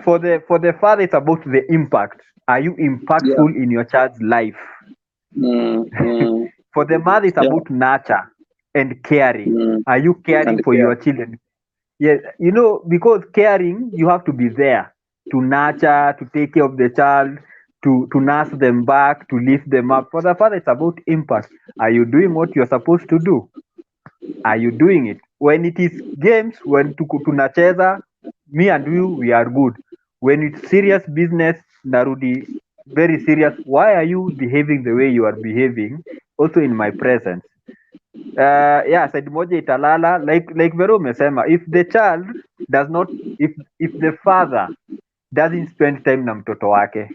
for the father, it's about the impact. Are you impactful in your child's life? For the mother, it's about nurture and caring. Are you caring for your children? Yes, because caring, you have to be there to nurture, to take care of the child, to nurse them back, to lift them up. For the father, it's about impact. Are you doing what you're supposed to do? Are you doing it? When it is games, when tunacheza, me and you, we are good. When it's serious business, narudi, very serious. Why are you behaving the way you are behaving? Also in my presence. Side moja italala, like Vero umesema, if the child does not, if the father doesn't spend time na mtoto wake,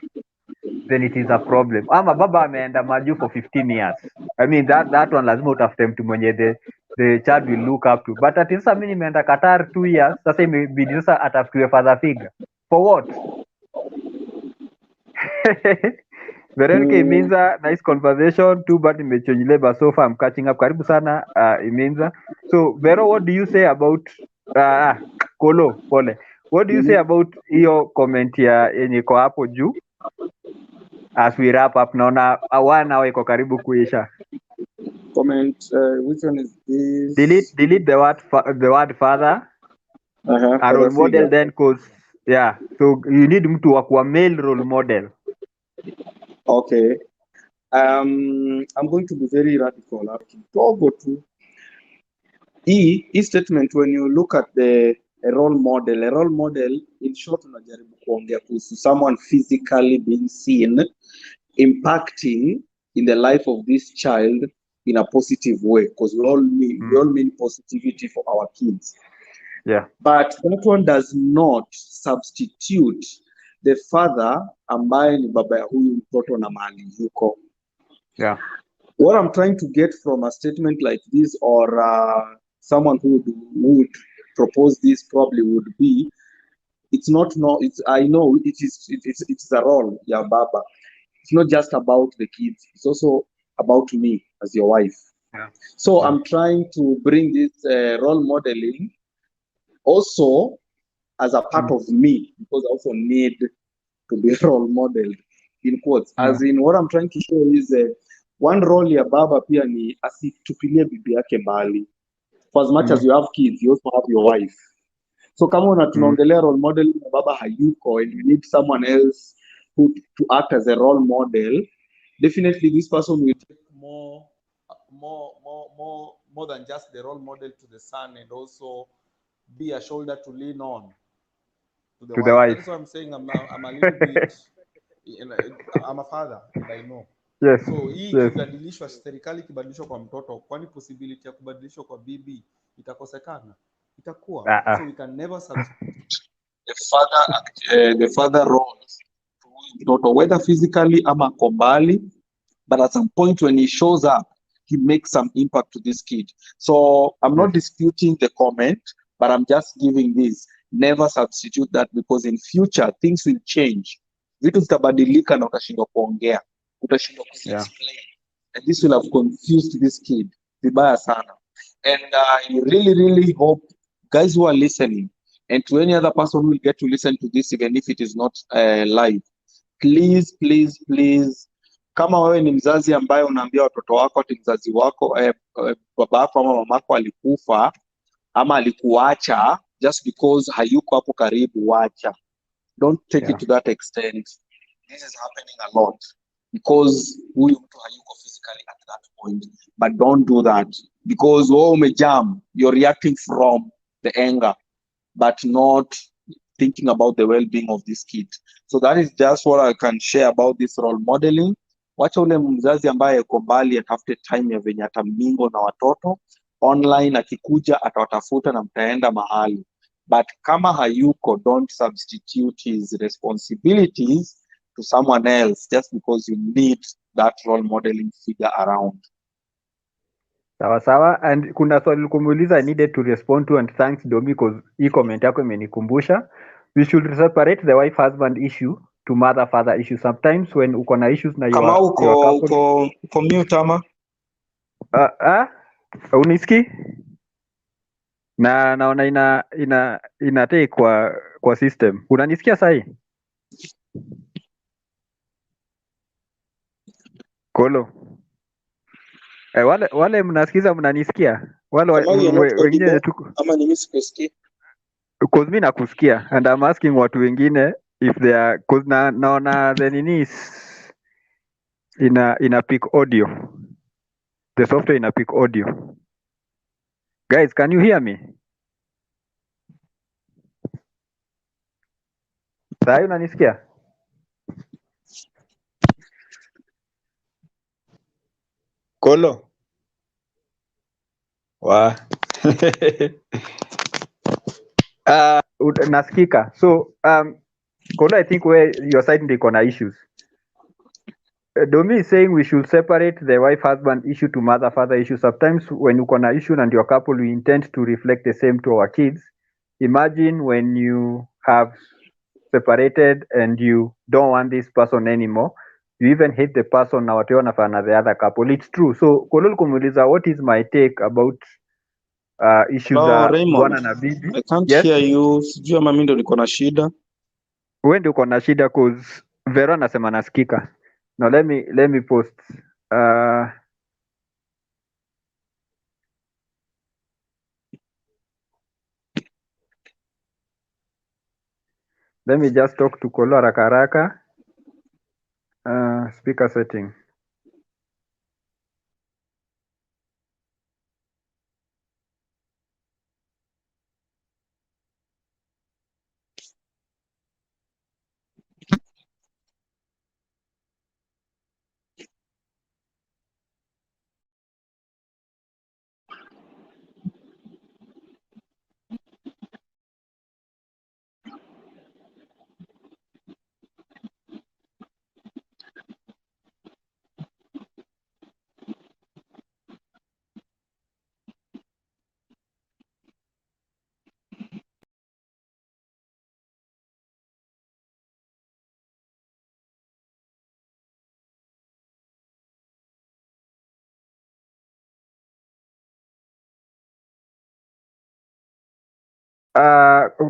then it is a problem. Ama baba ameenda maju for 15 years. I mean that one lazima utafute mtu mwenye the child will look up to. But ati sasa mimi nimeenda Qatar 2 years, sasa imebidi sasa atafutiwe father figure. For what? Veronica Iminza, nice conversation. Too bad nimechange labor so far. I'm catching up. Karibu sana Iminza. So Vero, what do you say about Kolo pole? What do you say about hiyo comment ya yenye iko hapo juu? As we wrap up, naona 1 hour iko karibu kuisha. Comment, which one is this? Delete the word father. A role model then, cause so you need mtu wa kuwa male role model. Okay. I'm going to be very radical. Kidogo tu. Hii statement, when you look at a role model, in short, unajaribu kuongea kuhusu someone physically being seen impacting in the life of this child in a positive way, because we all mean positivity for our kids. Yeah. But that one does not substitute the father ambaye ni baba ya huyu mtoto na mahali yuko. Yeah. What I'm trying to get from a statement like this, or someone who would propose this, probably would be, I know it is a role, yeah, baba. It's not just about the kids. It's also about me as your wife. Yeah. So I'm trying to bring this role modeling also as a part of me, because I also need to be role modeled, in quotes. As in, what I'm trying to show is one role ya baba pia ni asitupilie bibi yake mbali. For as much as you have kids, you also have your wife. So kama tunaongelea role model na baba hayuko, and you need someone else to act as a role model, definitely this person will take more than just the role model to the son, and also be a shoulder to lean on to the wife. That's what I'm saying. I'm a little bit, I'm a father and I know. Yes. So hii ikibadilishwa, serikali ikibadilishwa kwa mtoto, kwani possibility ya kubadilishwa kwa bibi itakosekana? Itakuwa. So we can never substitute the father role to mtoto, whether physically ama kombali, but at some point when he shows up, he makes some impact to this kid. So I'm not disputing the comment, but I'm just giving this. Never substitute that, because in future things will change. vitu zitabadilika na utashindwa kuongea, utashindwa kuexplain, and this will have confused this kid vibaya sana. And I really hope guys who are listening, and to any other person who will get to listen to this even if it is not live, please, kama wewe ni mzazi ambaye unaambia watoto wako ati mzazi wako baba yako ama mamako alikufa ama alikuacha just because hayuko hapo karibu, wacha. Don't take it to that extent. This is happening a lot because huyu mtu hayuko physically at that point, but don't do that because umejam, you're reacting from the anger but not thinking about the well-being of this kid. So that is just what I can share about this role modeling. Wacha ule mzazi ambaye yuko mbali atafute time ya venye atamingo na watoto online, akikuja atawatafuta na mtaenda mahali, but kama hayuko, don't substitute his responsibilities to someone else just because you need that role modeling figure around. Sawa. And kuna swali kumuuliza I needed to respond to, and thanks Domi because hii comment yako imenikumbusha. We should separate the wife husband issue to mother father issue. Sometimes when uko na issues na kama uko mute ama uniski na naona ina take kwa system. Unanisikia sahi? Kolo. Wale mnasikiza, mnanisikia? Wale wengine tuko ama ni mimi sikusikia? Because mimi nakusikia and I'm asking watu wengine if they are, cause naona the nini ina pick audio. The software ina pick audio. Guys, can you hear me? Sahi unanisikia? Kolo. Wa. Nasikika. So Kolo, I think where your side ndiko na issues. Domi is saying we should separate the wife husband issue to mother father issue. Sometimes when uko na issue and your couple, we intend to reflect the same to our kids. Imagine when you have separated and you don't want this person anymore, you even hate the person na watu wanafanya the other couple. It's true. So Kolo kumuuliza what is my take about issues za bwana na bibi. I can't hear you. Sijui ama mimi ndo niko na shida. Wewe ndio uko na shida cause Vera anasema nasikika. Now let me post let me just talk to Kolo haraka. Speaker setting.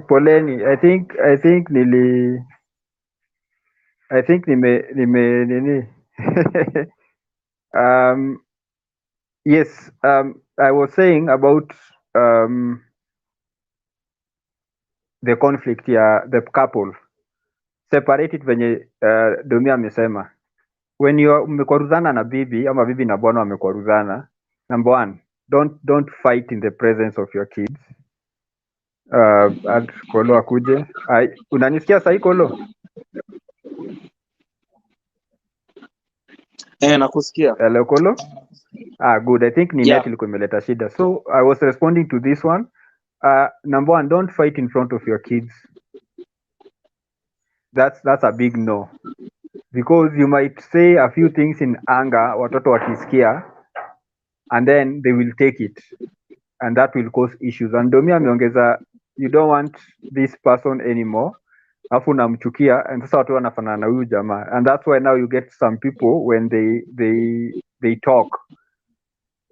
Poleni. I think nime nini. Yes, I was saying about the conflict ya the couple. Separate it venye Domi amesema. When you mmekwaruzana na bibi ama bibi na bwana wamekwaruzana, number one, don't fight in the presence of your kids. At Kolo akuje. Unanisikia sahi Kolo? Nakusikia. Hello Kolo? Good. I think ni net ilikuwa imeleta shida. So I was responding to this one. Number one, don't fight in front of your kids. That's a big no. Because you might say a few things in anger, watoto wakisikia, and then they will take it. And that will cause issues. And Domi ameongeza, you don't want this person anymore. alafu unamchukia, and sasa watu wanafanana na huyu jamaa, and that's why now you get some people when they talk,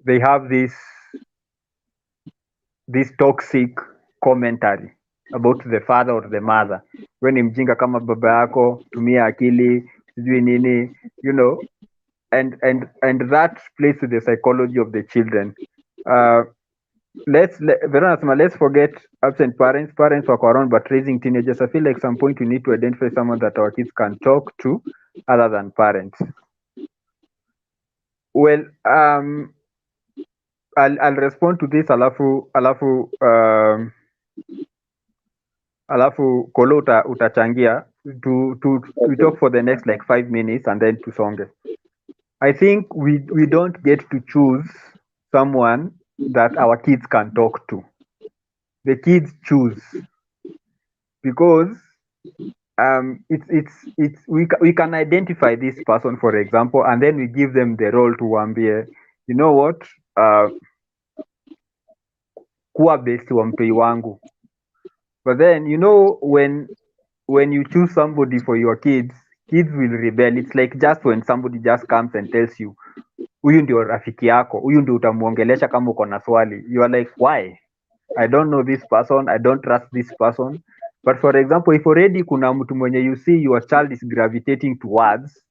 they have this toxic commentary about the father or the mother. We ni mjinga kama baba yako, tumia akili, sijui nini, you know, and that plays with the psychology of the children. Let's forget absent parents. Parents were around, but raising teenagers, I feel like some point we need to identify someone that our kids can talk to other than parents. Well, I'll respond to this alafu Kolo utachangia we talk for the next like 5 minutes and then tusonge. I think we don't get to choose someone that our kids can talk to. The kids choose, because we can identify this person, for example, and then we give them the role to wambie, you know what, kuwa best wa mtoi wangu. But then, you know, when you choose somebody for your kids will rebel. It's like just when somebody just comes and tells you, huyu ndio rafiki yako, huyu ndio utamuongelesha kama uko na swali. You are like, why? I don't know this person, I don't trust this person. But for example, if already kuna mtu mwenye you see your child is gravitating towards,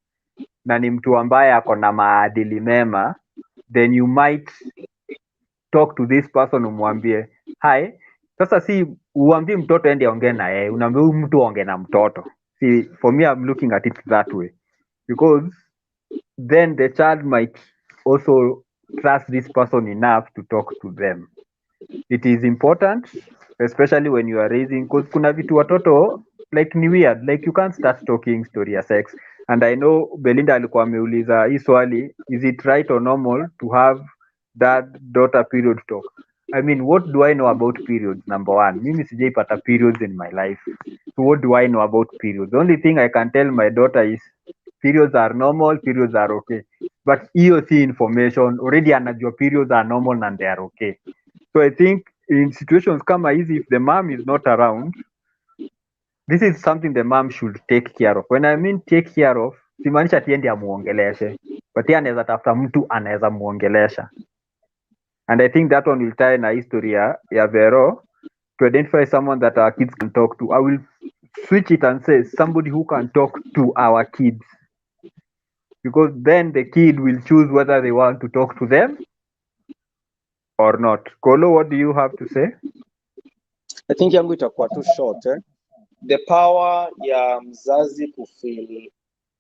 na ni mtu ambaye ako na maadili mema, then you might talk to this person, umwambie hi. Sasa si uambie mtoto ende ongee na yeye, unaambia huyu mtu ongee na mtoto. See, for me I'm looking at it that way, because then the child might also trust this person enough to talk to them. It is important, especially when you are raising, because kuna vitu watoto like ni weird, like you can't start talking story ya sex. And I know Belinda alikuwa ameuliza hii swali, is it right or normal to have dad daughter period talk? I mean, what do I know about periods? Number one, mimi sijaipata periods in my life, so what do I know about periods? The only thing I can tell my daughter is periods are normal, periods are okay, but hiyo si information. Already anajua periods are normal and they are okay. So I think in situations kama hizi, if the mom is not around, this is something the mom should take care of. When I mean take care of, simaanisha ati ende amuongeleshe, but yeye anaweza tafuta mtu anaweza muongelesha. And I think that one will tie na history ya Vero, to identify someone that our kids can talk to. I will switch it and say somebody who can talk to our kids, because then the kid will choose whether they want to talk to them or not. Kolo, what do you have to say? I think yangu itakuwa too short. The power ya mzazi kufeel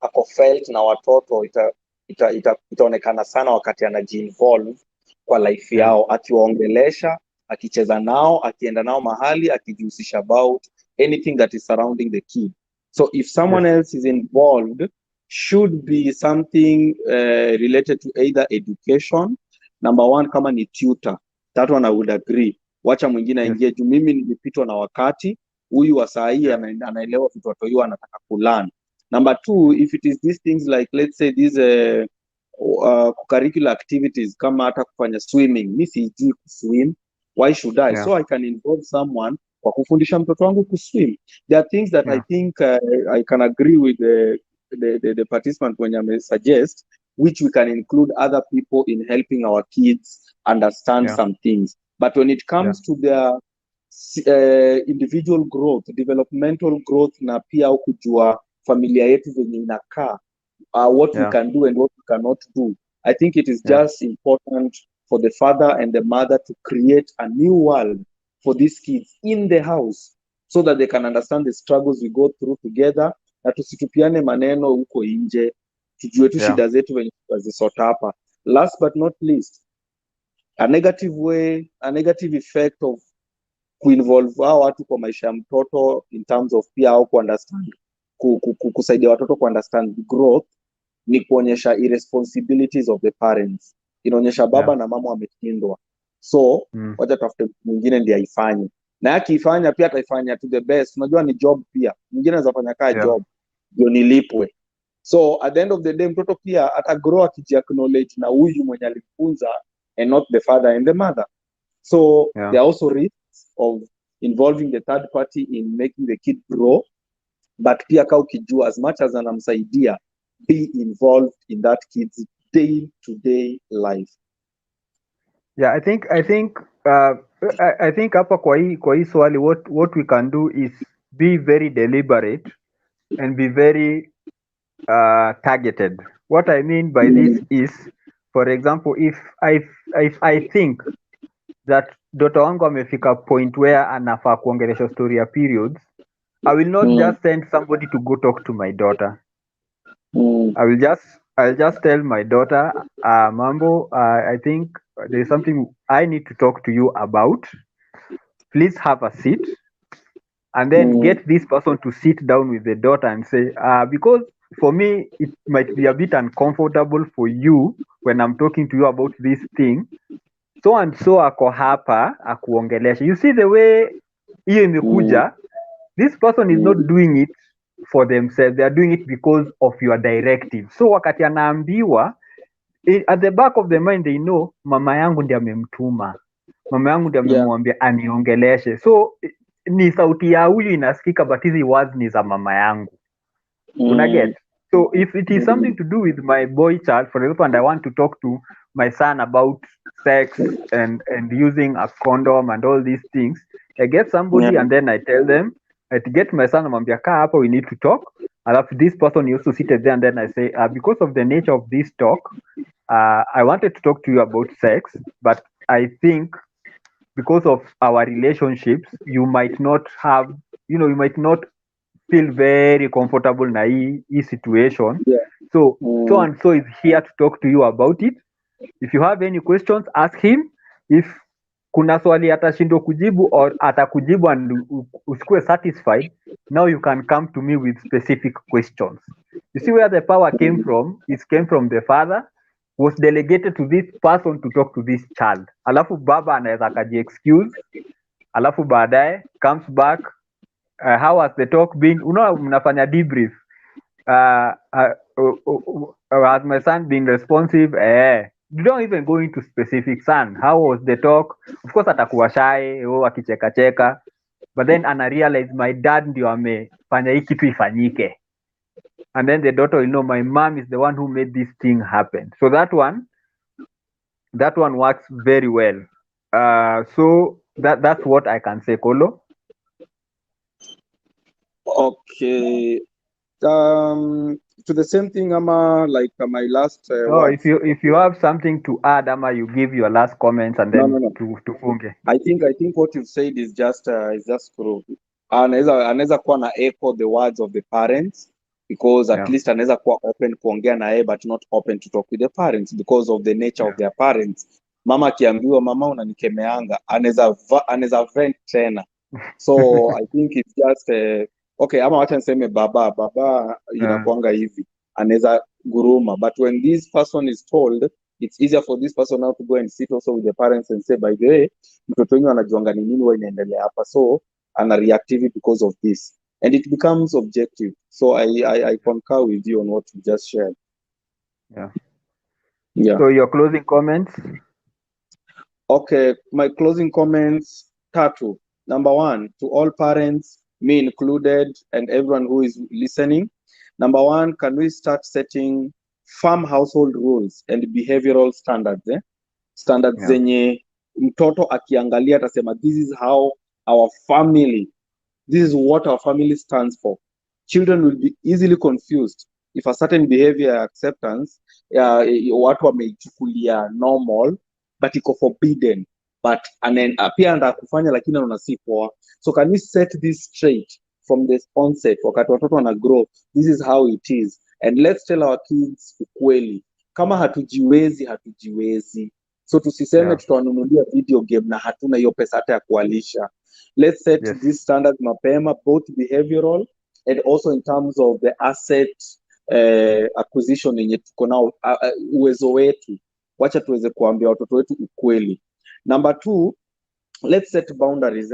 ako felt na watoto itaonekana sana wakati anajiinvolve kwa life yao, akiwaongelesha, akicheza nao, akienda nao mahali, akijihusisha about anything that is surrounding the kid. So if someone else is involved, should be something related to either education. Number one, kama ni tutor, that one I would agree. Wacha mwingine aingie juu mimi nilipitwa na wakati, huyu wa saa hii anaelewa vitu watoto anataka kulearn. Number two, if it is these things like, let's say these curricular activities, kama hata kufanya swimming, mi sijui kuswim, why should I? So I can involve someone kwa kufundisha mtoto wangu kuswim. There are things that I think I can agree with the participant when I may suggest, which we can include other people in helping our kids understand some things. But when it comes to their individual growth, developmental growth, na pia kujua familia yetu venye inakaa, what we can do and what we cannot do, I think it is just important for the father and the mother to create a new world for these kids in the house, so that they can understand the struggles we go through together, na tusitupiane maneno huko nje, tujue tu shida zetu venye tutazisota hapa. Last but not least, a negative effect of kuinvolve hao watu kwa maisha ya mtoto in terms of pia au kuunderstand, kusaidia watoto kuunderstand growth, ni kuonyesha irresponsibilities of the parents. Inaonyesha baba na mama wameshindwa, so wacha tafute mwingine ndiye aifanye, na akiifanya pia ataifanya to the best. Unajua ni job pia, mwingine anaweza fanya kaa job ndio nilipwe. So at the end of the day, mtoto pia atagrow akiji-acknowledge na huyu mwenye alifunza and not the father and the mother. So there are also risks of involving the third party in making the kid grow. but pia kaa ukijua as much as anamsaidia, be involved in that kid's day to day life. Yeah, I think hapa kwa hii swali what we can do is be very deliberate and be very targeted. What I mean by this is, for example, if I think that mtoto wangu amefika point where anafaa kuongelesha story ya periods, I will not just send somebody to go talk to my daughter. I'll just tell my daughter, Mambo, I think there's something I need to talk to you about. Please have a seat. And then get this person to sit down with the daughter and say, because for me, it might be a bit uncomfortable for you when I'm talking to you about this thing. So and so ako hapa akuongelesha. You see the way hiyo imekuja, this person is not doing it for themselves, they are doing it because of your directive. So wakati anaambiwa, at the back of the mind they know mama yangu ndiye amemtuma, mama yangu ndiye amemwambia aniongeleshe. So ni sauti ya huyu inasikika, but hizi words ni za mama yangu. Una get? So if it is something to do with my boy child, for example, and I want to talk to my son about sex and using a condom and all these things, I get somebody and then I tell them, I get my son, namwambia kaa hapa, we need to talk. Alafu this person is also seated there, and then I say, because of the nature of this talk, I wanted to talk to you about sex, but I think because of our relationships, you might not have, you might not feel very comfortable na hii situation. So and so is here to talk to you about it. If you have any questions, ask him. If kuna swali atashindwa kujibu or atakujibu and usikue satisfied, now you can come to me with specific questions. You see where the power came from? It came from the father, was delegated to this person to talk to this child. Alafu baba anaweza kaji excuse, alafu baadaye comes back, how has the talk been? Mnafanya debrief. Has my son been responsive? You don't even go into specific. Son, how was the talk? Of course atakuwa shy, akicheka cheka, but then ana realize my dad ndio amefanya hii kitu ifanyike, and then the daughter will know my mom is the one who made this thing happen. So that one works very well. So that's what I can say, Kolo. Okay. To the same thing, Ama, like my last. If you have something to add, Ama, you give your last comments and then no. to Funge. I think what you've said is just true. Anaweza kuwa na echo the words of the parents, because at least anaweza kuwa open kuongea na yeye, but not open to talk with the parents because of the nature of their parents. Mama akiambiwa mama unanikemeanga, anaweza vent tena. So I think it's just okay, ama wacha niseme baba inakuanga hivi, anaweza guruma, but when this person is told, it's easier for this person now to go and sit also with the parents and say, by the way, mtoto wenyu anajuanga ni nini inaendelea hapa, so ana reactive because of this, and it becomes objective. So I concur with you on what you just shared. Yeah. So your closing comments? Okay, my closing comments, tatu. Number one, to all parents, me included, and everyone who is listening. Number one, can we start setting firm household rules and behavioral standards? Standards zenye mtoto akiangalia atasema, this is how our family, this is what our family stands for. Children will be easily confused if a certain behavior acceptance, watu wameichukulia normal, but iko forbidden, but pia anda kufanya lakini anaona si poa. So can we set this straight from the onset, wakati watoto wana grow, this is how it is, and let's tell our kids ukweli, kama hatujiwezi, so tusiseme tutawanunulia video game na hatuna hiyo pesa hata ya kualisha. Let's set these standards mapema, both behavioral and also in terms of the asset acquisition yenye tuko nao, uwezo wetu, wacha tuweze kuambia watoto wetu ukweli. Number two, let's set boundaries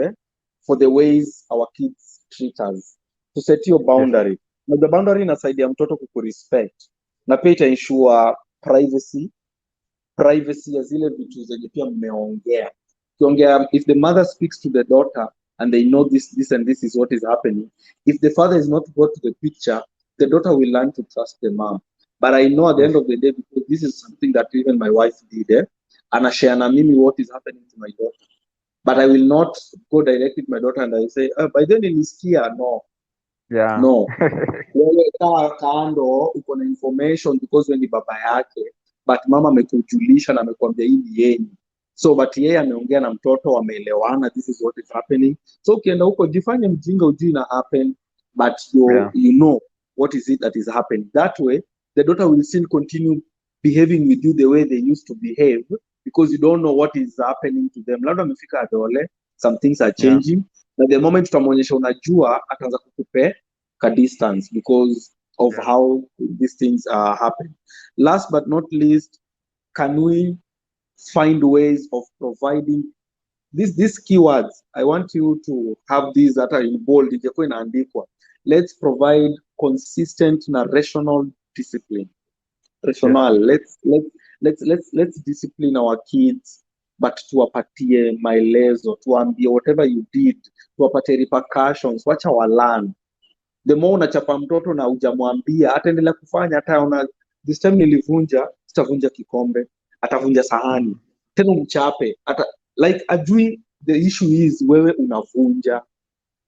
for the ways our kids treat us. To set your boundary. Na the boundary inasaidia mtoto kukurespect, na pia ita-ensure privacy ya zile vitu zenye pia mmeongea. If the mother speaks to the daughter, and they know this and this is what is happening. If the father is not brought to the picture, the daughter will learn to trust the mom. But I know at the Yes. end of the day, because this is something that even my wife did, anashare na mimi what is happening to my daughter. But I will not go direct with my daughter and I say, by then nilisikia. Yeah. No. Wewe kaa kando, uko na information because wewe ni baba yake, but mama amekujulisha na amekwambia hii ni yenu. So but yeye ameongea na mtoto, wameelewana, this is what is happening. So ukienda huko jifanye mjinga, ujui na happen, but Yeah. you know what is it that is happening. That way the daughter will still continue behaving with you the way they used to behave, because you don't know what is happening to them. Labda amefika adole, some things are changing. Na the moment utamwonyesha unajua, ataanza kukupe ka distance because of how these things happen. Last but not least, can we find ways of providing these keywords? I want you to have these that are in bold. Ingekuwa inaandikwa. Let's provide consistent na rational discipline. Rational. Let's discipline our kids, but tuwapatie maelezo, tuambie whatever you did, tuwapatie repercussions, wacha learn. The more unachapa mtoto na hujamwambia, ataendelea kufanya. Hata this time nilivunja, sitavunja kikombe, atavunja sahani tena, mchape like ajui. The issue is wewe unavunja.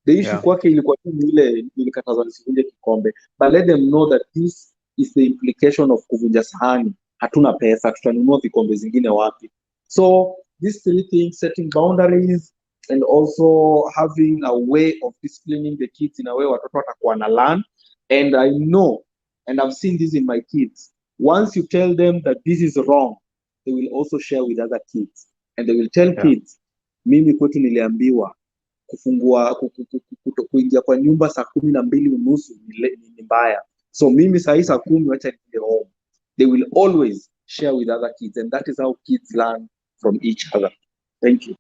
The issue kwake ilikuwa tu ile nilikataza nisivunje kikombe, but let them know that this is the implication of kuvunja sahani. Hatuna pesa, tutanunua vikombe zingine wapi? So these three things, setting boundaries and also having a way of disciplining the kids in a way watoto watakuwa na learn. And I know, and I've seen this in my kids, once you tell them that this is wrong, they will also share with other kids, and they will tell kids, mimi kwetu niliambiwa kuingia kwa nyumba saa 12:30 ni mbaya, so mimi saa hii saa 10 wacha niende home. They will always share with other kids, and that is how kids learn from each other. Thank you.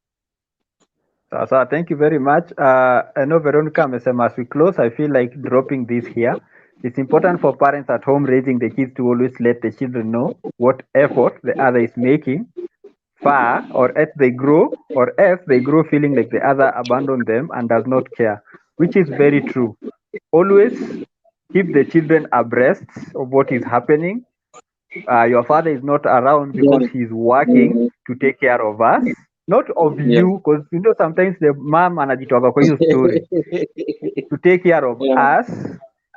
So thank you very much. I know Veronica amesema, as we close, I feel like dropping this here. It's important for parents at home raising the kids to always let the children know what effort the other is making, far or else they grow feeling like the other abandoned them and does not care, which is very true. Always keep the children abreast of what is happening. Your father is not around because he's working to take care of us, not of you, because you know sometimes the mom anajitoka kwa hiyo story to take care of us,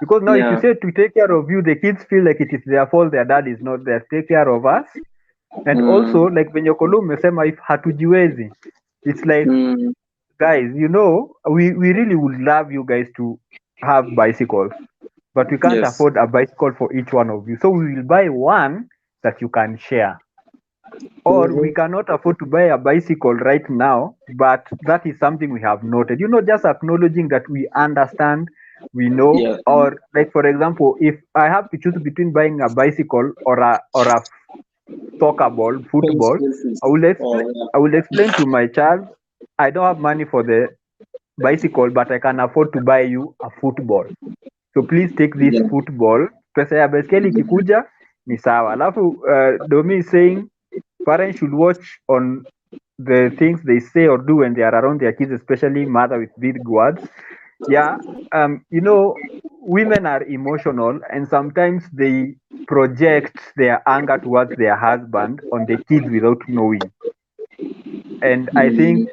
because now if you say to take care of you, the kids feel like it is their fault their dad is not there to take care of us. And also like venye Kolo umesema, if hatujiwezi, it's like guys, you know, we really would love you guys to have bicycles, but we can't afford a bicycle for each one of you, so we will buy one that you can share. Or we cannot afford to buy a bicycle right now, but that is something we have noted, you know, just acknowledging that we understand, we know. Or like for example, if I have to choose between buying a bicycle or a soccer ball, football, I will explain to my child, I don't have money for the bicycle, but I can afford to buy you a football, so please take this football. Pesa ya baiskeli ikikuja ni sawa. Alafu Domi is saying parents should watch on the things they say or do when they are around their kids, especially mother with big words. You know, women are emotional and sometimes they project their anger towards their husband on the kids without knowing. And I think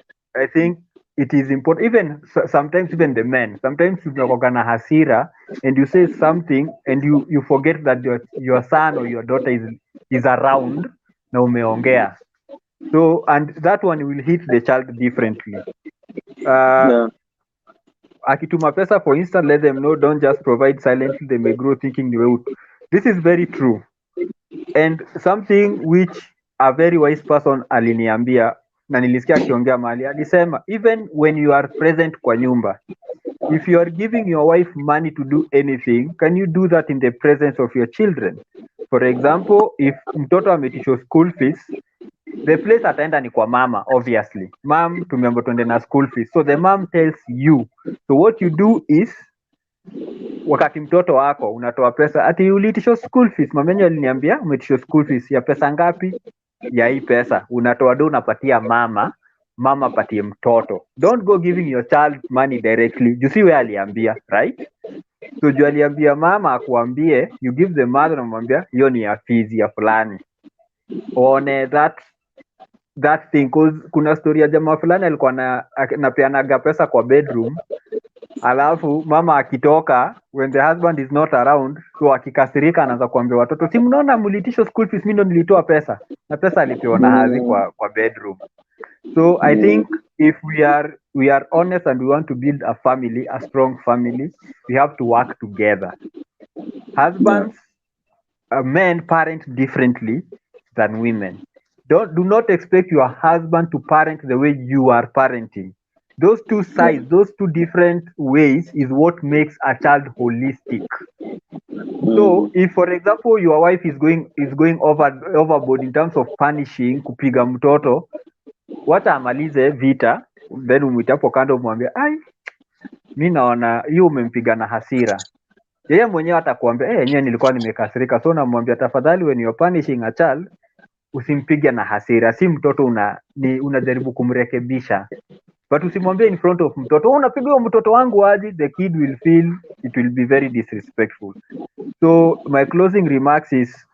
it is important, even sometimes even the men, sometimes unakuwa na hasira and you say something and you forget that your son or your daughter is around na umeongea, so and that one will hit the child differently. Akituma pesa for instance, let them know, don't just provide silently, they may grow thinking this is very true. And something which a very wise person aliniambia na nilisikia akiongea mahali, alisema even when you are present kwa nyumba, if you are giving your wife money to do anything, can you do that in the presence of your children? For example, if mtoto ametishwa school fees, the place ataenda ni kwa mama, obviously. Mom, tumeambiwa tuende na school fees, so the mom tells you. So what you do is, wakati mtoto wako unatoa pesa, ati uliitishwa school fees, mamenyo aliniambia umetishwa school fees ya pesa ngapi? Ya hii pesa. Unatoa do unapatia mama, mama patie mtoto. Don't go giving your child money directly. You see where aliambia, right? So juu aliambia mama akuambie, you give the mother, namwambia hiyo ni ya fees ya fulani. One that thing, cause kuna story ya jamaa fulani alikuwa anapeanaga pesa kwa bedroom, alafu mama akitoka when the husband is not around, so akikasirika anaanza kuambia watoto, si mnaona mlitisho school fees, mimi ndo nilitoa pesa, na pesa alipewa na hazi kwa bedroom. So I think if we are honest and we want to build a family, a strong family, we have to work together. Husbands, men parent differently than women. Do not expect your husband to parent the way you are parenting. Those two sides, those two different ways is what makes a child holistic. So if for example your wife is going overboard in terms of punishing, kupiga mtoto, wacha amalize vita, then umwitapo kando umwambia, ai, mi naona hiyo umempiga na hasira. Yeye mwenyewe atakwambia yenyewe nilikuwa nimekasirika. So namwambia, tafadhali when you're punishing a child, usimpige na hasira, si mtoto unajaribu kumrekebisha, but usimwambie in front of mtoto, unapiga huyo mtoto wangu aje. The kid will feel it will be very disrespectful. So my closing remarks is,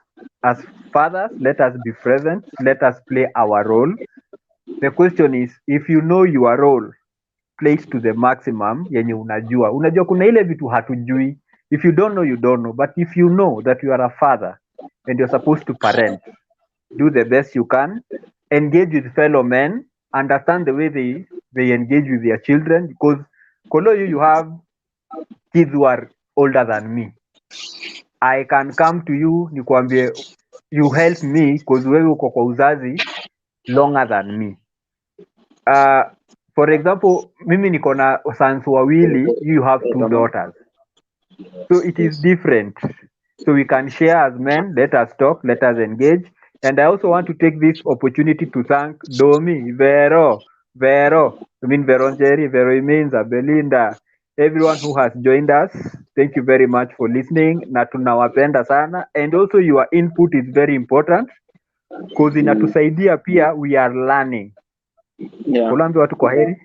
as fathers, let us be present, let us play our role. The question is, if you know your role, play it to the maximum yenye unajua kuna ile vitu hatujui. If you don't know, you don't know, but if you know that you are a father and you're supposed to parent, do the best you can, engage with fellow men, understand the way they engage with their children, because Kolo, you have kids who are older than me. I can come to you nikwambie, you help me because wewe uko kwa uzazi longer than me. For example, mimi niko na sons wawili, you have 2 daughters. So it is different. So we can share as men, let us talk, let us engage. And I also want to take this opportunity to thank Domi, Vero, Veronjeri, Vero Imenza, Belinda, everyone who has joined us. Thank you very much for listening. Na tunawapenda sana. And also your input is very important because inatusaidia pia, we are learning. Kulambi watu kwa heri.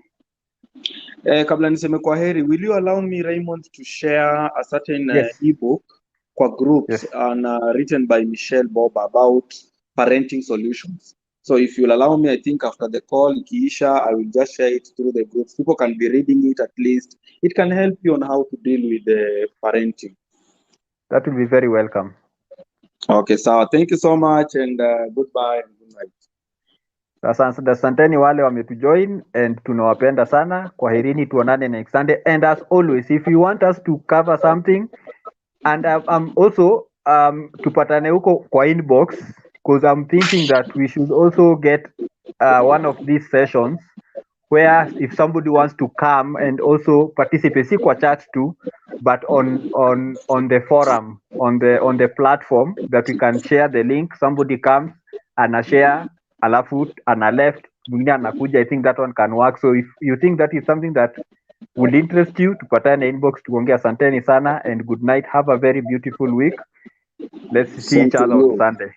Kabla niseme kwa heri, will you allow me, Raymond, to share a certain ebook kwa groups written by Michelle Bob about parenting solutions. So if you'll allow me, I think after the call, Kiisha, I will just share it through the groups. People can be reading it at least. It can help you on how to deal with the parenting. That will be very welcome. Okay, so thank you so much, and goodbye and good night. Asanteni wale wametujoin, and tunawapenda sana. Kwaherini, tuonane next Sunday. And as always, if you want us to cover something, and also tupatane huko kwa inbox, because I'm thinking that we should also get one of these sessions where if somebody wants to come and also participate, si kwa chat too, but on the forum, on the platform, that we can share the link. Somebody comes and share, alafu ana left, mwingine anakuja. I think that one can work. So if you think that is something that would interest you, tupatane inbox tuongea. Asanteni sana and good night. Have a very beautiful week. Let's see each other on Sunday.